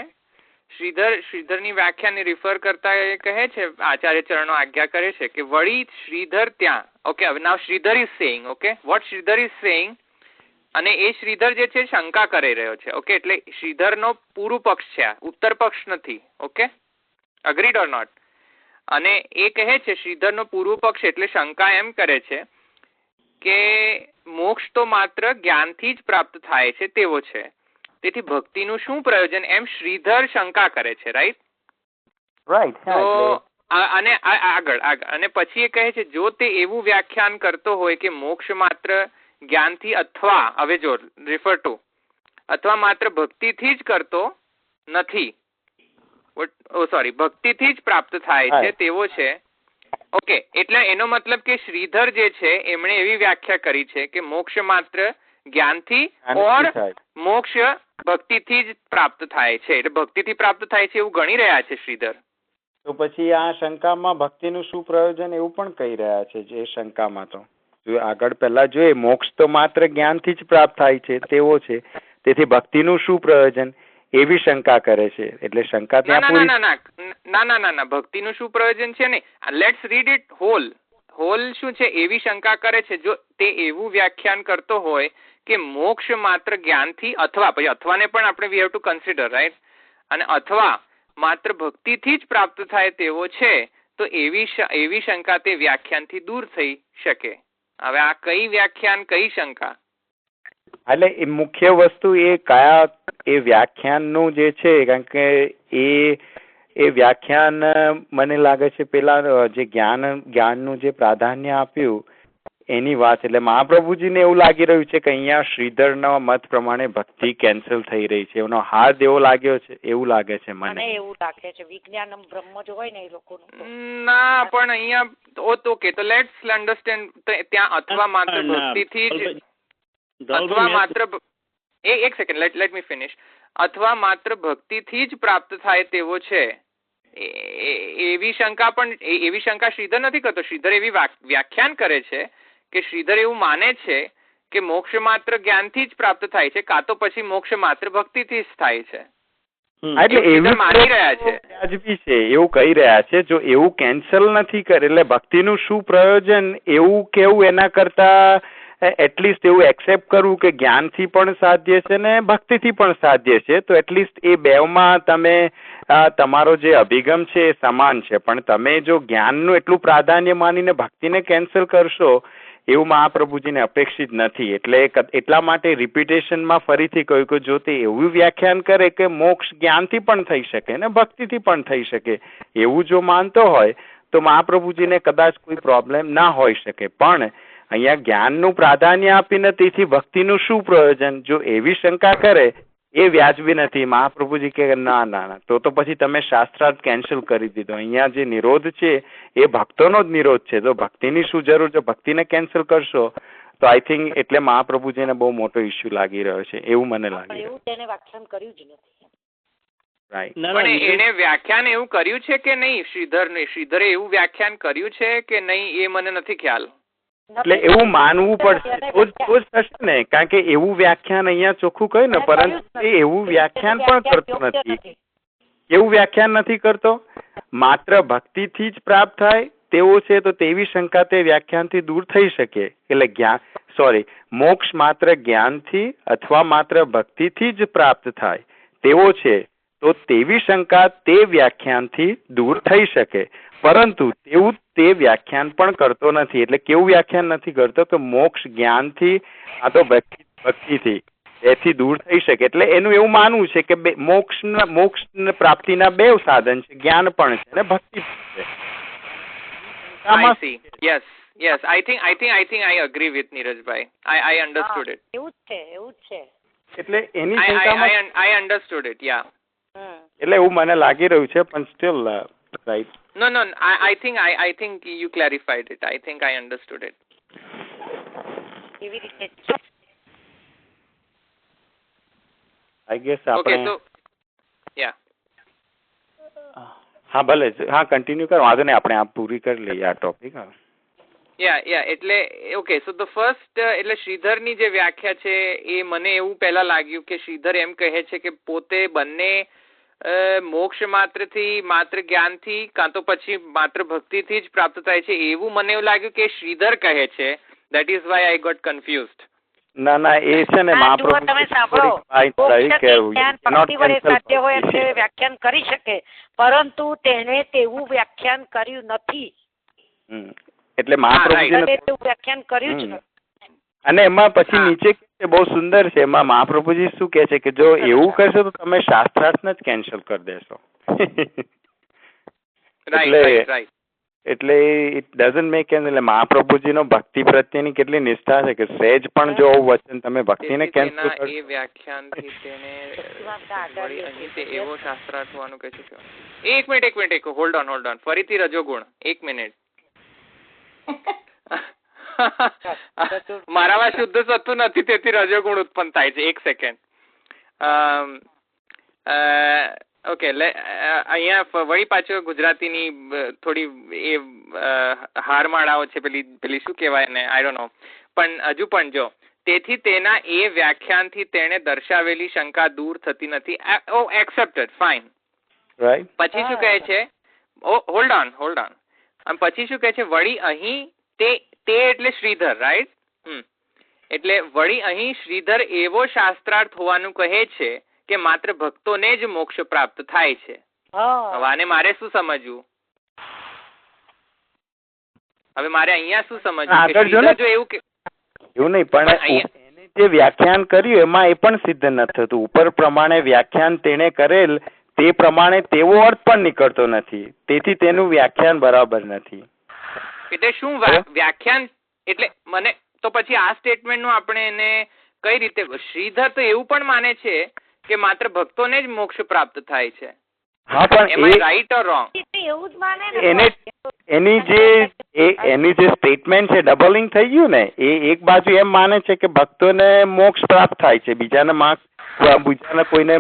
શ્રીધરની વ્યાખ્યાને રિફર કરતા એ કહે છે, આચાર્ય ચરણો આજ્ઞા કરે છે કે વળી શ્રીધર ત્યાં, ઓકે, હવે now Sridhar is saying, okay, what Sridhar is saying, અને એ શ્રીધર જે છે શંકા કરી રહ્યો છે, ઓકે, એટલે શ્રીધરનો પૂર્વ પક્ષ છે, ઉત્તર પક્ષ નથી, ઓકે, અગ્રીડ ઓર નોટ. અને એ કહે છે શ્રીધરનો પૂર્વ પક્ષ એટલે શંકા એમ કરે છે કે મોક્ષ તો માત્ર જ્ઞાનથી જ પ્રાપ્ત થાય છે તેવો છે, તેથી ભક્તિનું શું પ્રયોજન, એમ શ્રીધર શંકા કરે છે. રાઈટ. તો અને આગળ અને પછી એ કહે છે જો તે એવું વ્યાખ્યાન કરતો હોય કે મોક્ષ માત્ર જ્ઞાનથી અથવા, હવે જો રિફર ટુ, અથવા માત્ર ભક્તિથી જ કરતો નથી, ભક્તિથી જ પ્રાપ્ત થાય છે તેવો છે. ઓકે, એટલે એનો મતલબ કે શ્રીધર જે છે એમણે એવી વ્યાખ્યા કરી છે કે મોક્ષ માત્ર જ્ઞાનથી ઓર મોક્ષ ભક્તિથી જ પ્રાપ્ત થાય છે, એટલે ભક્તિથી પ્રાપ્ત થાય છે એવું ગણી રહ્યા છે શ્રીધર. તો પછી આ શંકામાં ભક્તિનું શું પ્રયોજન એવું પણ કહી રહ્યા છે. જે શંકામાં તો આગળ પહેલા જોઈએ મોક્ષ તો માત્ર જ્ઞાનથી જ પ્રાપ્ત થાય છે તેવો છે, તેથી ભક્તિનું શું પ્રયોજન એવી શંકા કરે છે. એટલે શંકા ત્યાં પૂરી. ના ભક્તિનું શું પ્રયોજન છે નહીં. લેટ્સ રીડ ઇટ હોલ શું છે એવી શંકા કરે છે. જો તે એવું વ્યાખ્યાન કરતો હોય કે મોક્ષ માત્ર જ્ઞાનથી અથવા, પછી અથવાને પણ આપણે we have to consider, right, અને અથવા માત્ર ભક્તિથી જ પ્રાપ્ત થાય તેવો છે, તો એવી શંકા તે વ્યાખ્યાનથી દૂર થઈ શકે. હવે આ કઈ વ્યાખ્યાન, કઈ શંકા? એટલે એ મુખ્ય વસ્તુ એ કયા એ વ્યાખ્યાનનું જે છે, કારણ કે એ વ્યાખ્યાન મને લાગે છે પેલા જે જ્ઞાનનું જે પ્રાધાન્ય આપ્યું એની વાત. એટલે મહાપ્રભુજીને એવું લાગી રહ્યું છે કે અહીંયા શ્રીધરના મત પ્રમાણે ભક્તિ કેન્સલ થઈ રહી છે, એનો હાથ એવો લાગ્યો છે, એવું લાગે છે મને. એવું લાગે છે વિજ્ઞાનમ બ્રહ્મ જો હોય ને એ લોકોનું. ના, પણ અહીંયા ઓકે, તો લેટ્સ અન્ડરસ્ટેન્ડ. ત્યાં અથવા માત્ર ભક્તિથી જ, અથવા માત્ર એક સેકન્ડ, લેટ મી ફિનિશ. અથવા માત્ર ભક્તિથી જ પ્રાપ્ત થાય તેવો છે એવી શંકા પણ, એવી શંકા શ્રીધર નથી કરતો. શ્રીધર એવી વ્યાખ્યાન કરે છે કે શ્રીધર એવું માને છે કે મોક્ષ માત્ર જ્ઞાનથી જ પ્રાપ્ત થાય છે, કાં તો પછી મોક્ષ માત્ર ભક્તિથી જ થાય છે. એટલે એવું માની રહ્યા છે, એવું કહી રહ્યા છે. જો એવું કેન્સલ નથી કરે એટલે ભક્તિનું શું પ્રયોજન એવું કેવું, એના કરતા એટલીસ્ટ એવું એક્સેપ્ટ કરવું કે જ્ઞાનથી પણ સાધ્ય છે ને ભક્તિથી પણ સાધ્ય છે, તો એટલીસ્ટ એ બેવમાં તમે તમારો જે અભિગમ છે એ સમાન છે. પણ તમે જો જ્ઞાનનું એટલું પ્રાધાન્ય માનીને ભક્તિને કેન્સલ કરશો એવું મહાપ્રભુજીને અપેક્ષિત નથી. એટલે એટલા માટે રિપીટેશનમાં ફરીથી કહ્યું કે જો તે એવું વ્યાખ્યાન કરે કે મોક્ષ જ્ઞાનથી પણ થઈ શકે ને ભક્તિથી પણ થઈ શકે, એવું જો માનતો હોય તો મહાપ્રભુજીને કદાચ કોઈ પ્રોબ્લેમ ના હોઈ શકે. પણ અહીંયા જ્ઞાનનું પ્રાધાન્ય આપીને તેથી ભક્તિનું શું પ્રયોજન, જો એવી શંકા કરે એ વ્યાજબી નથી. મહાપ્રભુજી કે ના, તો પછી તમે શાસ્ત્રાર્થ કેન્સલ કરી દીધો. અહીંયા જે નિરોધ છે એ ભક્તોનો જ નિરોધ છે, તો ભક્તિની શું જરૂર છે, ભક્તિને કેન્સલ કરશો તો આઈ થિંક એટલે મહાપ્રભુજીને બહુ મોટો ઇસ્યુ લાગી રહ્યો છે એવું મને લાગે. એવું તેને વ્યાખ્યાન કર્યું જ નથી. રાઈટ. પણ એને વ્યાખ્યાન એવું કર્યું છે કે નહીં શ્રીધરે એવું વ્યાખ્યાન કર્યું છે કે નહીં એ મને નથી ખ્યાલ. એટલે એવું માનવું પડશે તો જ થશે ને, કારણ કે એવું વ્યાખ્યાન અહીંયા ચોખ્ખું કહ્યું ને, પરંતુ એ એવું વ્યાખ્યાન પણ કરતો નથી. એવું વ્યાખ્યાન નથી કરતો. માત્ર ભક્તિથી જ પ્રાપ્ત થાય તેવો છે તો તેવી શંકા તે વ્યાખ્યાનથી દૂર થઈ શકે. એટલે મોક્ષ માત્ર જ્ઞાનથી અથવા માત્ર ભક્તિથી જ પ્રાપ્ત થાય તેવો છે તો તેવી શંકા તે વ્યાખ્યાનથી દૂર થઈ શકે. પરંતુ તેવું તે વ્યાખ્યાન પણ કરતો નથી. એટલે કેવું વ્યાખ્યાન નથી કરતો કે મોક્ષ જ્ઞાનથી આ તો ભક્તિથી એથી દૂર થઈ શકે. એટલે એનું એવું માનવું છે કે મોક્ષ પ્રાપ્તિના બે સાધન છે, જ્ઞાન પણ છે અને ભક્તિ પણ છે. Yes, I think I agree with Neerajbhai. I understood it. એવું જ છે. એટલે એની શંકામાં I understood it. Yeah. એટલે એવું મને લાગી રહ્યું છે, પણ steel right. No, I think you clarified it. I think I understood it. કેવી રીતે? I guess Okay, આપણે so yeah. હા ભલે, હા કન્ટિન્યુ કરો, વાંધો નહીં, આપણે આ પૂરી કરી લઈએ આ ટોપિક. Yeah, એટલે okay, so the first એટલે શ્રીધરની જે વ્યાખ્યા છે એ મને એવું પહેલા લાગ્યું કે શ્રીધર એમ કહે છે કે પોતે બંને મોક્ષ માત્ર જ્ઞાનથી કાં તો પછી માત્ર ભક્તિથી જ પ્રાપ્ત થાય છે, એવું મને એવું લાગ્યું કે શ્રીધર કહે છે. That is why I got confused. ના એ છે ને મહાપ્રભુ તમે સાંભળો, ભક્તિ વડે સાધ્ય હોય એટલે વ્યાખ્યાન કરી શકે, પરંતુ તેને તેવું વ્યાખ્યાન કર્યું નથી. એટલે મહાપ્રભુજી તેવું વ્યાખ્યાન કર્યું જ નથી. અને એમાં પછી નીચે બહુ સુંદર છે, એમાં મહાપ્રભુજી શું કે છે કે જો એવું કરશો તો તમે શાસ્ત્રાર્થ જ કેન્સલ કરી દેશો. એટલે ઇટ ડઝન્ટ મેક સેન્સ. એટલે મહાપ્રભુજીનો ભક્તિ પ્રત્યેની કેટલી નિષ્ઠા છે કે સહેજ પણ જો વચન તમે ભક્તિને કેન્સલ કરો. એ વ્યાખ્યાનથી તેને અહીંથી એવો શાસ્ત્રાર્થ હોવાનું કહે છે. એક મિનિટ હોલ્ડ ઓન ફરીથી રજોગુણ. 1 મિનિટ. મારામાં શુદ્ધ સત્તુ નથી તેથી રજોગુણ ઉત્પન્ન થાય છે. 1 સેકન્ડ. ઓકે, અહીંયા વળી પાછો ગુજરાતીની થોડી એ હારમાળાઓ છે, પેલી શું કહેવાય ને, આઈ ડોન્ટ નો, પણ હજુ પણ જો તેથી તેના એ વ્યાખ્યાનથી તેણે દર્શાવેલી શંકા દૂર થતી નથી. Accepted, fine. પછી શું કહે છે? Hold on. પછી શું કહે છે? વળી અહીં તે એટલે શ્રીધર, રાઈટ? એટલે વળી અહીં શ્રીધર એવો શાસ્ત્રાર્થ હોવાનું કહે છે કે માત્ર ભક્તોને જ મોક્ષ પ્રાપ્ત થાય છે. હવે મારે શું સમજવું? હવે મારે અહીંયા શું સમજવું? જો એવું નહીં, પણ એને જે વ્યાખ્યાન કર્યું એમાં એ પણ સિદ્ધ નથી થતું. ઉપર પ્રમાણે વ્યાખ્યાન તેને કરેલ તે પ્રમાણે તેવો અર્થ પણ નીકળતો નથી, તેથી તેનું વ્યાખ્યાન બરાબર નથી. એટલે શું વ્યાખ્યાન? એટલે મને તો પછી આ સ્ટેટમેન્ટ નું આપણે એને કઈ રીતે? શ્રીધર તો એવું પણ માને છે કે માત્ર ભક્તોને જ મોક્ષ પ્રાપ્ત થાય છે. હા, પણ રાઈટ ઓર રોંગ? એવું જ માને. એની જે સ્ટેટમેન્ટ છે ડબલિંગ થઈ ગયું ને. એ એક બાજુ એમ માને છે કે ભક્તોને મોક્ષ પ્રાપ્ત થાય છે, બીજાને કોઈને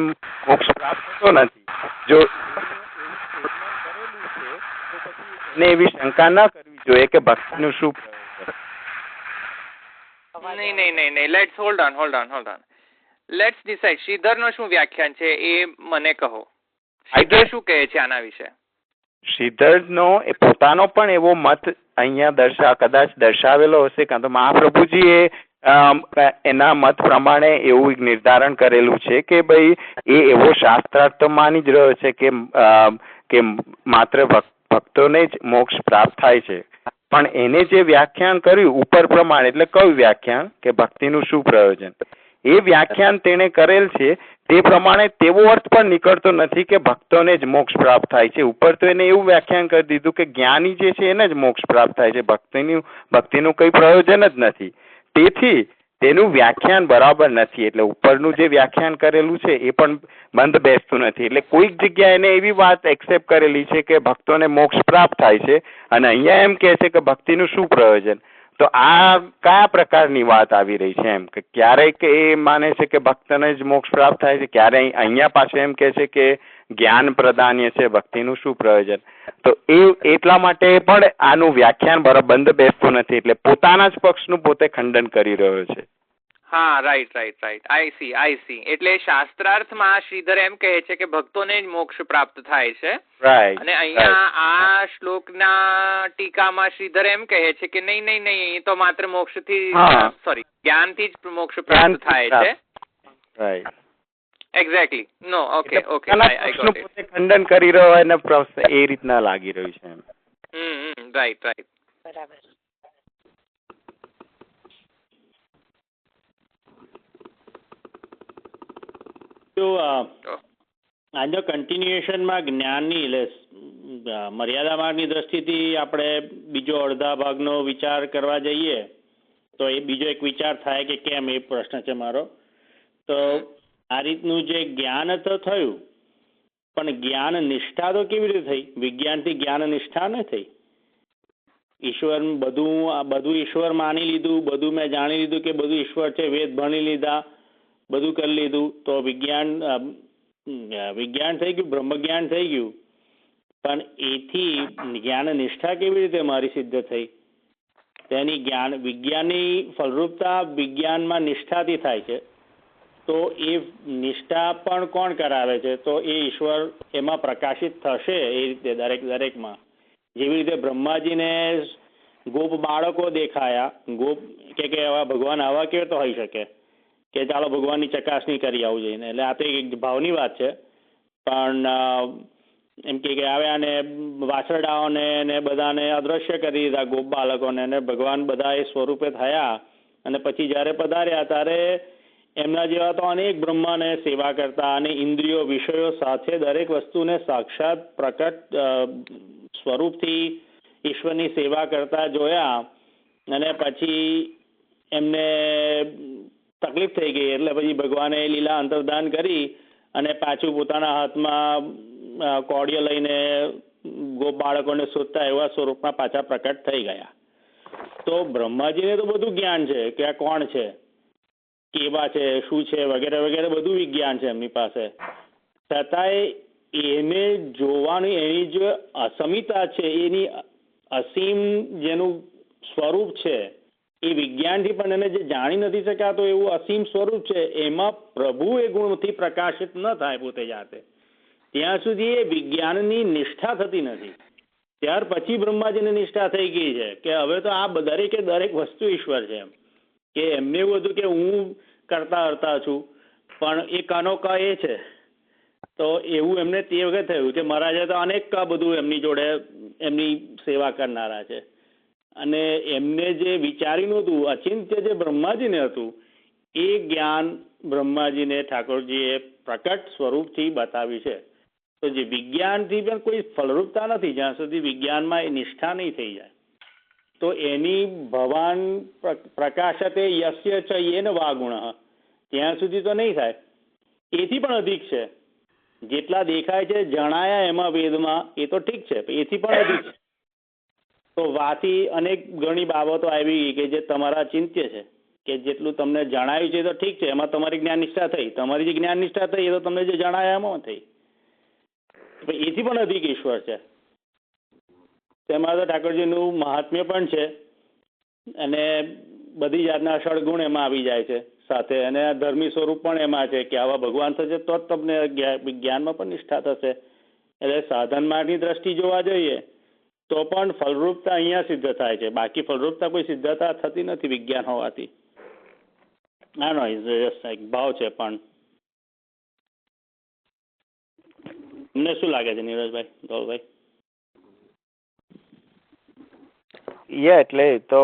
મોક્ષ પ્રાપ્ત થતો નથી. જો એવી શંકા ના કરવી જોઈએ કે ભક્તિનું શું પ્રયોજન. નહીં. Let's hold on. Let's decide. શ્રીધરનો શું વ્યાખ્યાન છે એ મને કહો. શ્રીધર શું કહે છે આના વિશે? શ્રીધરનો એ પોતાનો પણ એવો મત અહીંયા કદાચ દર્શાવેલો હશે, કાં તો મહાપ્રભુજીએ એના મત પ્રમાણે એવું નિર્ધારણ કરેલું છે કે ભાઈ એ એવો શાસ્ત્રાર્થ તો માની જ રહ્યો છે કે માત્ર ભક્તોને જ મોક્ષ પ્રાપ્ત થાય છે. પણ એને જે વ્યાખ્યાન કર્યું ઉપર પ્રમાણે, એટલે કયું વ્યાખ્યાન કે ભક્તિનું શું પ્રયોજન, એ વ્યાખ્યાન તેને કરેલ છે તે પ્રમાણે તેવો અર્થ પણ નીકળતો નથી કે ભક્તોને જ મોક્ષ પ્રાપ્ત થાય છે. ઉપર તો એને એવું વ્યાખ્યાન કરી દીધું કે જ્ઞાની જે છે એને જ મોક્ષ પ્રાપ્ત થાય છે, ભક્તિનું કઈ પ્રયોજન જ નથી. તેથી તેનું વ્યાખ્યાન બરાબર નથી. એટલે ઉપરનું જે વ્યાખ્યાન કરેલું છે એ પણ બંધ બેસતું નથી. એટલે કોઈક જગ્યાએ એને એવી વાત એક્સેપ્ટ કરેલી છે કે ભક્તોને મોક્ષ પ્રાપ્ત થાય છે, અને અહીંયા એમ કહે છે કે ભક્તિનું શું પ્રયોજન. તો આ કયા પ્રકારની વાત આવી રહી છે એમ કે ક્યારેક એ માને છે કે ભક્તને જ મોક્ષ પ્રાપ્ત થાય છે, ક્યારે અહીંયા પાછું એમ કે છે કે જ્ઞાન પ્રદાન્ય છે, ભક્તિનું શું પ્રયોજન? તો એ એટલા માટે પણ આનું વ્યાખ્યાન બરાબર બંધ બેસતું નથી, એટલે પોતાના જ પક્ષનું પોતે ખંડન કરી રહ્યો છે. હા, રાઈટ. I C. એટલે શાસ્ત્રાર્થમાં શ્રીધર એમ કહે છે કે ભક્તોને જ મોક્ષ પ્રાપ્ત થાય છે. રાઈટ. અને અહીંયા આ શ્લોકના ટીકામાં શ્રીધર એમ કહે છે કે નહીં, એ તો માત્ર મોક્ષથી જ્ઞાનથી જ મોક્ષ પ્રાપ્ત થાય છે. Right. Exactly. No, okay. I got it. પોતે ખંડન કરી રહ્યો અને એ રીતના લાગી રહ્યું છે એમ. રાઈટ. બરાબર. તો આજનો કન્ટિન્યુએશનમાં જ્ઞાનની મર્યાદા માર્ગની દ્રષ્ટિથી આપણે બીજો અડધા ભાગનો વિચાર કરવા જઈએ તો એ બીજો એક વિચાર થાય કે કેમ, એ પ્રશ્ન છે મારો. તો આ રીતનું જે જ્ઞાન તો થયું, પણ જ્ઞાન નિષ્ઠા તો કેવી રીતે થઈ? વિજ્ઞાનથી જ્ઞાન નિષ્ઠા ન થઈ. ઈશ્વર બધું ઈશ્વર માની લીધું, બધું મેં જાણી લીધું કે બધું ઈશ્વર છે, વેદ ભણી લીધા, બધું કરી લીધું, તો વિજ્ઞાન થઈ ગયું, બ્રહ્મજ્ઞાન થઈ ગયું. પણ એથી જ્ઞાન નિષ્ઠા કેવી રીતે મારી સિદ્ધ થઈ? તેની વિજ્ઞાનની ફલરૂપતા વિજ્ઞાનમાં નિષ્ઠાથી થાય છે. તો એ નિષ્ઠા પણ કોણ કરાવે છે? તો એ ઈશ્વર એમાં પ્રકાશિત થશે. એ રીતે દરેકમાં જેવી રીતે બ્રહ્માજીને ગોપ બાળકો દેખાયા, ગોપ કે આવા ભગવાન આવા કેવી તો હોઈ શકે કે ચાલો ભગવાનની ચકાસણી કરી આવું જઈને. એટલે આ તો એક ભાવની વાત છે. પણ એમ કે આવ્યા ને વાછરડાઓને ને બધાને અદ્રશ્ય કરી દીધા, ગોપ બાળકોને, અને ભગવાન બધા એ સ્વરૂપે થયા. અને પછી જ્યારે પધાર્યા ત્યારે એમના જેવા તો અનેક બ્રહ્માને સેવા કરતા અને ઇન્દ્રિયો વિષયો સાથે દરેક વસ્તુને સાક્ષાત પ્રકટ સ્વરૂપથી ઈશ્વરની સેવા કરતા જોયા. અને પછી એમને તકલીફ થઈ ગઈ, એટલે પછી ભગવાને લીલા અંતર્ધાન કરી અને પાછું પોતાના હાથમાં કોડિયો લઈને ગોપ બાળકોને શોધતા એવા સ્વરૂપમાં પાછા પ્રકટ થઈ ગયા. તો બ્રહ્માજીને તો બધું જ્ઞાન છે કે આ કોણ છે, કેવા છે, શું છે, વગેરે વગેરે બધું વિજ્ઞાન છે એમની પાસે. છતાંય એને જોવાની એની જે અસમિતા છે, એની અસીમ જેનું સ્વરૂપ છે, એ વિજ્ઞાનથી પણ એને જે જાણી નથી શકાતો એવું અસીમ સ્વરૂપ છે, એમાં પ્રભુ એ ગુણથી પ્રકાશિત ન થાય પોતે જાતે, ત્યાં સુધી એ વિજ્ઞાનની નિષ્ઠા થતી નથી. ત્યાર પછી બ્રહ્માજીની નિષ્ઠા થઈ ગઈ છે કે હવે તો આ દરેક વસ્તુ ઈશ્વર છે. એમ કે એમને એવું હતું કે હું કરતા હરતા છું, પણ એ કાનો ક એ છે. તો એવું એમને તે વખત થયું કે મહારાજે તો અનેક કા બધું એમની જોડે એમની સેવા કરનારા છે. અને એમને જે વિચાર્યું હતું અચિંત્ય જે બ્રહ્માજીને હતું, એ જ્ઞાન બ્રહ્માજીને ઠાકોરજીએ પ્રકટ સ્વરૂપથી બતાવ્યું છે. તો જે વિજ્ઞાનથી પણ કોઈ ફલરૂપતા નથી જ્યાં સુધી વિજ્ઞાનમાં એ નિષ્ઠા નહીં થઈ જાય. તો એની ભવાન પ્રકાશતે યસ્ય ચ યેન વા ગુણ, ત્યાં સુધી તો નહીં થાય. એથી પણ અધિક છે. જેટલા દેખાય છે જણાયા એમાં વેદમાં એ તો ઠીક છે, એથી પણ અધિક છે. તો વાથી અનેક ઘણી બાબતો આવી ગઈ કે જે તમારા ચિંત્ય છે, કે જેટલું તમને જણાયું છે તો ઠીક છે, એમાં તમારી જ્ઞાન નિષ્ઠા થઈ. તમારી જે જ્ઞાન નિષ્ઠા થઈ એ તો તમને જે જણાયા એમાં થઈ. એથી પણ અધિક ઈશ્વર છે. તેમાં તો ઠાકોરજીનું મહાત્મ્ય પણ છે અને બધી જાતના ષડગુણ એમાં આવી જાય છે સાથે, અને ધર્મી સ્વરૂપ પણ એમાં છે કે આવા ભગવાન થશે તો જ તમને જ્ઞાનમાં પણ નિષ્ઠા થશે. એટલે સાધન માર્ગની દ્રષ્ટિ જોવા જોઈએ તો પણ ફલરૂપતા અહીંયા સિદ્ધ થાય છે, બાકી ફલરૂપતા કોઈ સિદ્ધતા થતી નથી વિજ્ઞાન હોવાથી. ના નો એક ભાવ છે. પણ તમને શું લાગે છે નીરજભાઈ, ધોલભાઈ? એટલે તો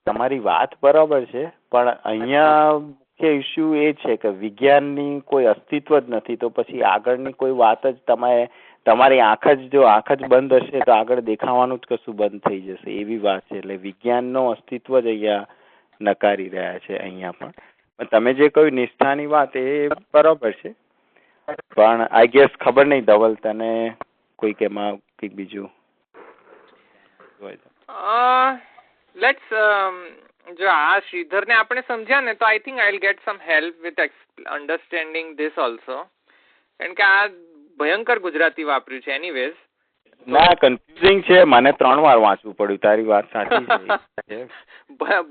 તમારી વાત બરાબર છે, પણ અહીંયા મુખ્ય ઇસ્યુ એ છે કે વિજ્ઞાનની કોઈ અસ્તિત્વ જ નથી. તો પછી આગળની કોઈ વાત જ તમારી આંખ જ બંધ હશે તો આગળ દેખાવાનું જ કશું બંધ થઈ જશે, એવી વાત છે. એટલે વિજ્ઞાનનો અસ્તિત્વ જ અહીંયા નકારી રહ્યા છે અહીંયા પણ. તમે જે કહ્યું નિષ્ઠાની વાત એ બરાબર છે, પણ આઈ ગેસ ખબર નહીં ધવલ તને કોઈક એમાં કંઈક બીજું હોય તો. લેટ્સ જો આ શ્રીધરને આપણે સમજ્યા ને તો I think I will get some help with understanding this also, કારણ કે આ ભયંકર ગુજરાતી વાપર્યું છે. એનીવેઝ ના, કન્ફ્યુઝિંગ છે, મને 3 વાર વાંચવું પડ્યું. તારી વાત સાચી છે.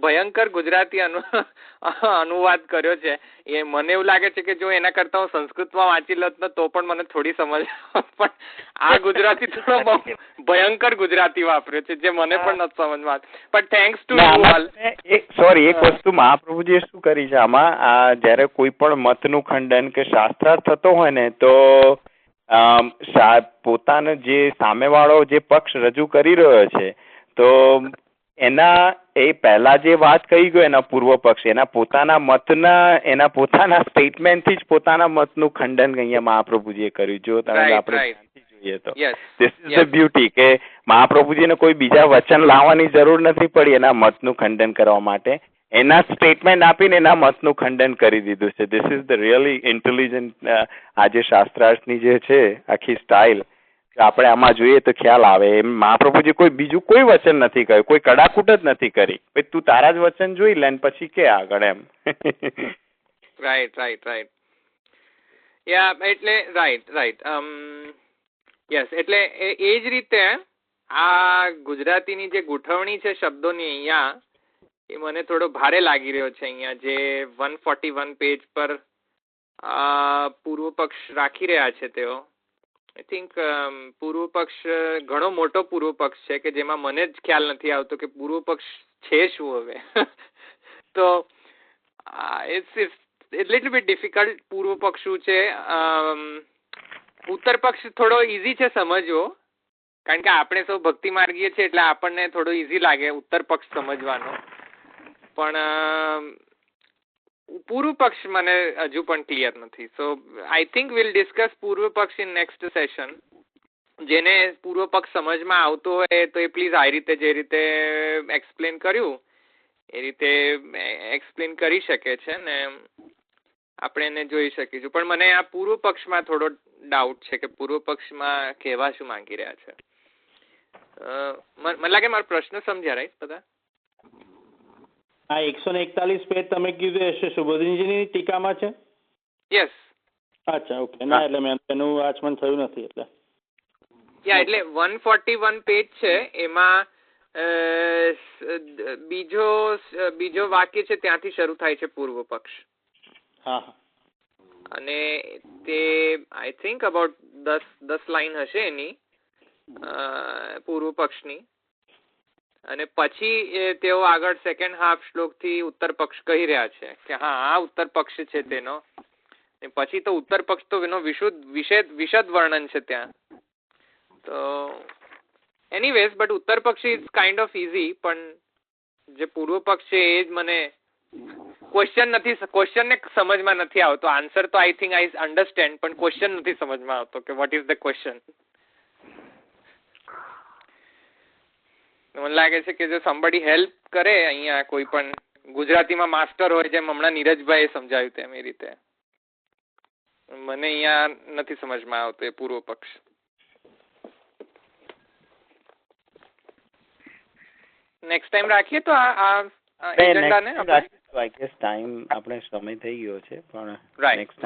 ભયંકર ગુજરાતી અનુવાદ કર્યો છે. એ મને એવું લાગે છે કે જો એના કરતા હું સંસ્કૃતમાં વાંચી લત ને તો પણ મને થોડી સમજ, પણ આ ગુજરાતી થોડો ભયંકર ગુજરાતી વાપર્યો છે જે મને પણ નથી સમજમાં. પણ thanks to you all. Sorry, એક વસ્તુ મહાપ્રભુજીએ શું કરી છે આમાં, જયારે કોઈ પણ મતનું ખંડન કે શાસ્ત્રાર્થ થતો હોય ને તો પોતાનો જે સામેવાળો જે પક્ષ રજૂ કરી રહ્યો છે તો એના એ પહેલા જે વાત કહી ગયો એના પૂર્વ પક્ષ એના પોતાના મતના એના પોતાના સ્ટેટમેન્ટથી જ પોતાના મતનું ખંડન અહીંયા મહાપ્રભુજીએ કર્યું. જો તમે આપણે જોઈએ તો ધીસ ઇઝ ધ બ્યુટી કે મહાપ્રભુજીને કોઈ બીજા વચન લાવવાની જરૂર નથી પડી એના મતનું ખંડન કરવા માટે. એના સ્ટેટમેન્ટ આપીને એના મતનું ખંડન કરી દીધું છે. This is the really intelligent આજે શાસ્ત્રાર્થની જે છે આખી સ્ટાઇલ, આપણે આમાં જોઈએ તો ખ્યાલ આવે. એમ મહાપ્રભુજી કોઈ બીજું કોઈ વચન નથી કહ્યું, કોઈ કડાકૂટ જ નથી કરી. ભાઈ તું તારા જ વચન જોઈ લે ને પછી કે આગળ એમ. રાઈટ. યા એટલે રાઈટ યસ, એટલે એ જ રીતે આ ગુજરાતીની જે ગોઠવણી છે શબ્દોની અહીંયા, એ મને થોડો ભારે લાગી રહ્યો છે. અહીંયા જે 141 પેજ પર પૂર્વ પક્ષ રાખી રહ્યા છે તેઓ, આઈ થિંક પૂર્વ પક્ષ ઘણો મોટો પૂર્વ પક્ષ છે કે જેમાં મને જ ખ્યાલ નથી આવતો કે પૂર્વ પક્ષ છે શું હવે. તો ઇટ્સ લિટલ બીટ ડિફિકલ્ટ. પૂર્વ પક્ષ શું છે, ઉત્તર પક્ષ થોડો ઈઝી છે સમજવો, કારણ કે આપણે સૌ ભક્તિ માર્ગીય છે એટલે આપણને થોડો ઈઝી લાગે ઉત્તર પક્ષ સમજવાનો. પણ પૂર્વ પક્ષ મને હજુ પણ ક્લિયર નથી. સો આઈ થિંક વિલ ડિસ્કસ પૂર્વ પક્ષ ઇન નેક્સ્ટ સેશન. જેને પૂર્વ પક્ષ સમજમાં આવતો હોય તો એ પ્લીઝ આ રીતે જે રીતે એક્સપ્લેન કર્યું એ રીતે એક્સપ્લેન કરી શકે છે ને આપણે એને જોઈ શકીશું. પણ મને આ પૂર્વ પક્ષમાં થોડો ડાઉટ છે કે પૂર્વ પક્ષમાં કહેવા શું માંગી રહ્યા છે. મને લાગે મારો પ્રશ્ન સમજ્યા રાઈટ બધા? આ 141 પેજ તમે કીધું હશે સુબોધનજીની ટીકામાં છે? યસ. અચ્છા, ઓકે. ના એટલે મેં એનું આચમન થયું નથી એટલે. યા એટલે 141 પેજ છે, એમાં બીજો વાક્ય છે ત્યાંથી શરૂ થાય છે પૂર્વ પક્ષ. હા. અને તે આઈ થિંક અબાઉટ 10 લાઈન હશે એની પૂર્વ પક્ષની. અને પછી તેઓ આગળ સેકન્ડ હાફ શ્લોકથી ઉત્તર પક્ષ કહી રહ્યા છે કે હા આ ઉત્તર પક્ષ છે તેનો. પછી તો ઉત્તર પક્ષ તો એનો વિશદ વર્ણન છે ત્યાં. તો એનીવેઝ બટ ઉત્તર પક્ષ ઇઝ કાઇન્ડ ઓફ ઇઝી, પણ જે પૂર્વ પક્ષ છે એ જ મને ક્વેશ્ચનને સમજમાં નથી આવતો. આન્સર તો આઈ થિંક આઈ અન્ડરસ્ટેન્ડ, પણ ક્વેશ્ચન નથી સમજમાં આવતો કે વોટ ઇઝ ધ ક્વેશ્ચન. મને લાગે છે કે જો somebody હેલ્પ કરે અહીંયા કોઈ પણ ગુજરાતીમાં માસ્ટર હોય જેમ હમણાં નીરજભાઈએ સમજાવ્યું તેમ એ રીતે, મને અહીંયા નથી સમજમાં આવતો એ પૂર્વ પક્ષ. નેક્સ્ટ ટાઈમ રાખીએ તો આ એજન્ડાને ટાઈમ આપણે સમય થઈ ગયો છે પણ રાઈટ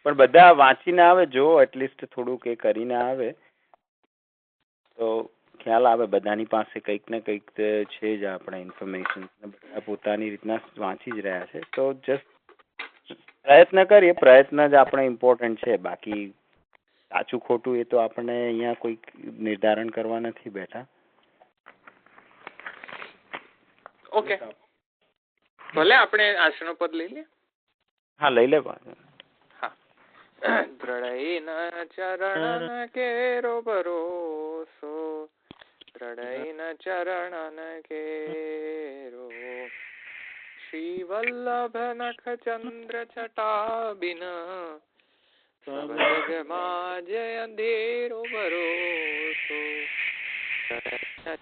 પણ બધા વાંચીને આવે જો એટલીસ્ટ થોડુંક એ કરીને આવે તો ખ્યાલ આવે. બધાની પાસે કંઈક ને કંઈક છે જ આપણે ઇન્ફોર્મેશન, બધા પોતાની રીતના વાંચી જ રહ્યા છે. તો જસ્ટ પ્રયત્ન કરીએ, પ્રયત્ન જ આપણે ઇમ્પોર્ટન્ટ છે. બાકી સાચું ખોટું એ તો આપણે અહીંયા કોઈક નિર્ધારણ કરવા નથી બેઠા. ઓકે, ભલે આપણે આશનો પદ લઈ લે. હા લઈ લે. હા. દ્રઢૈન ચરણ કેરો ભરોસો, દ્રઢૈન ચરણ કેરો, શ્રી વલ્લભ નખ ચંદ્ર છટાબિન, સબજગ માજે અંધેરો ભરોસો,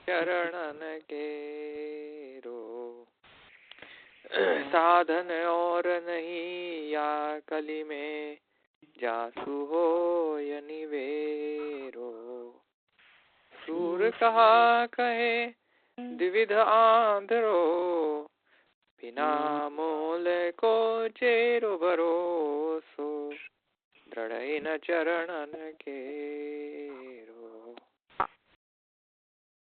ચરણ કેરો, साधन और नहीं या कली में, जासु हो निवेरो, सूर कहा कहे દ્વિવિધ આંધળો વિના મૂલે કો ચેરો ભરોસો દ્રઢ ચરણ કે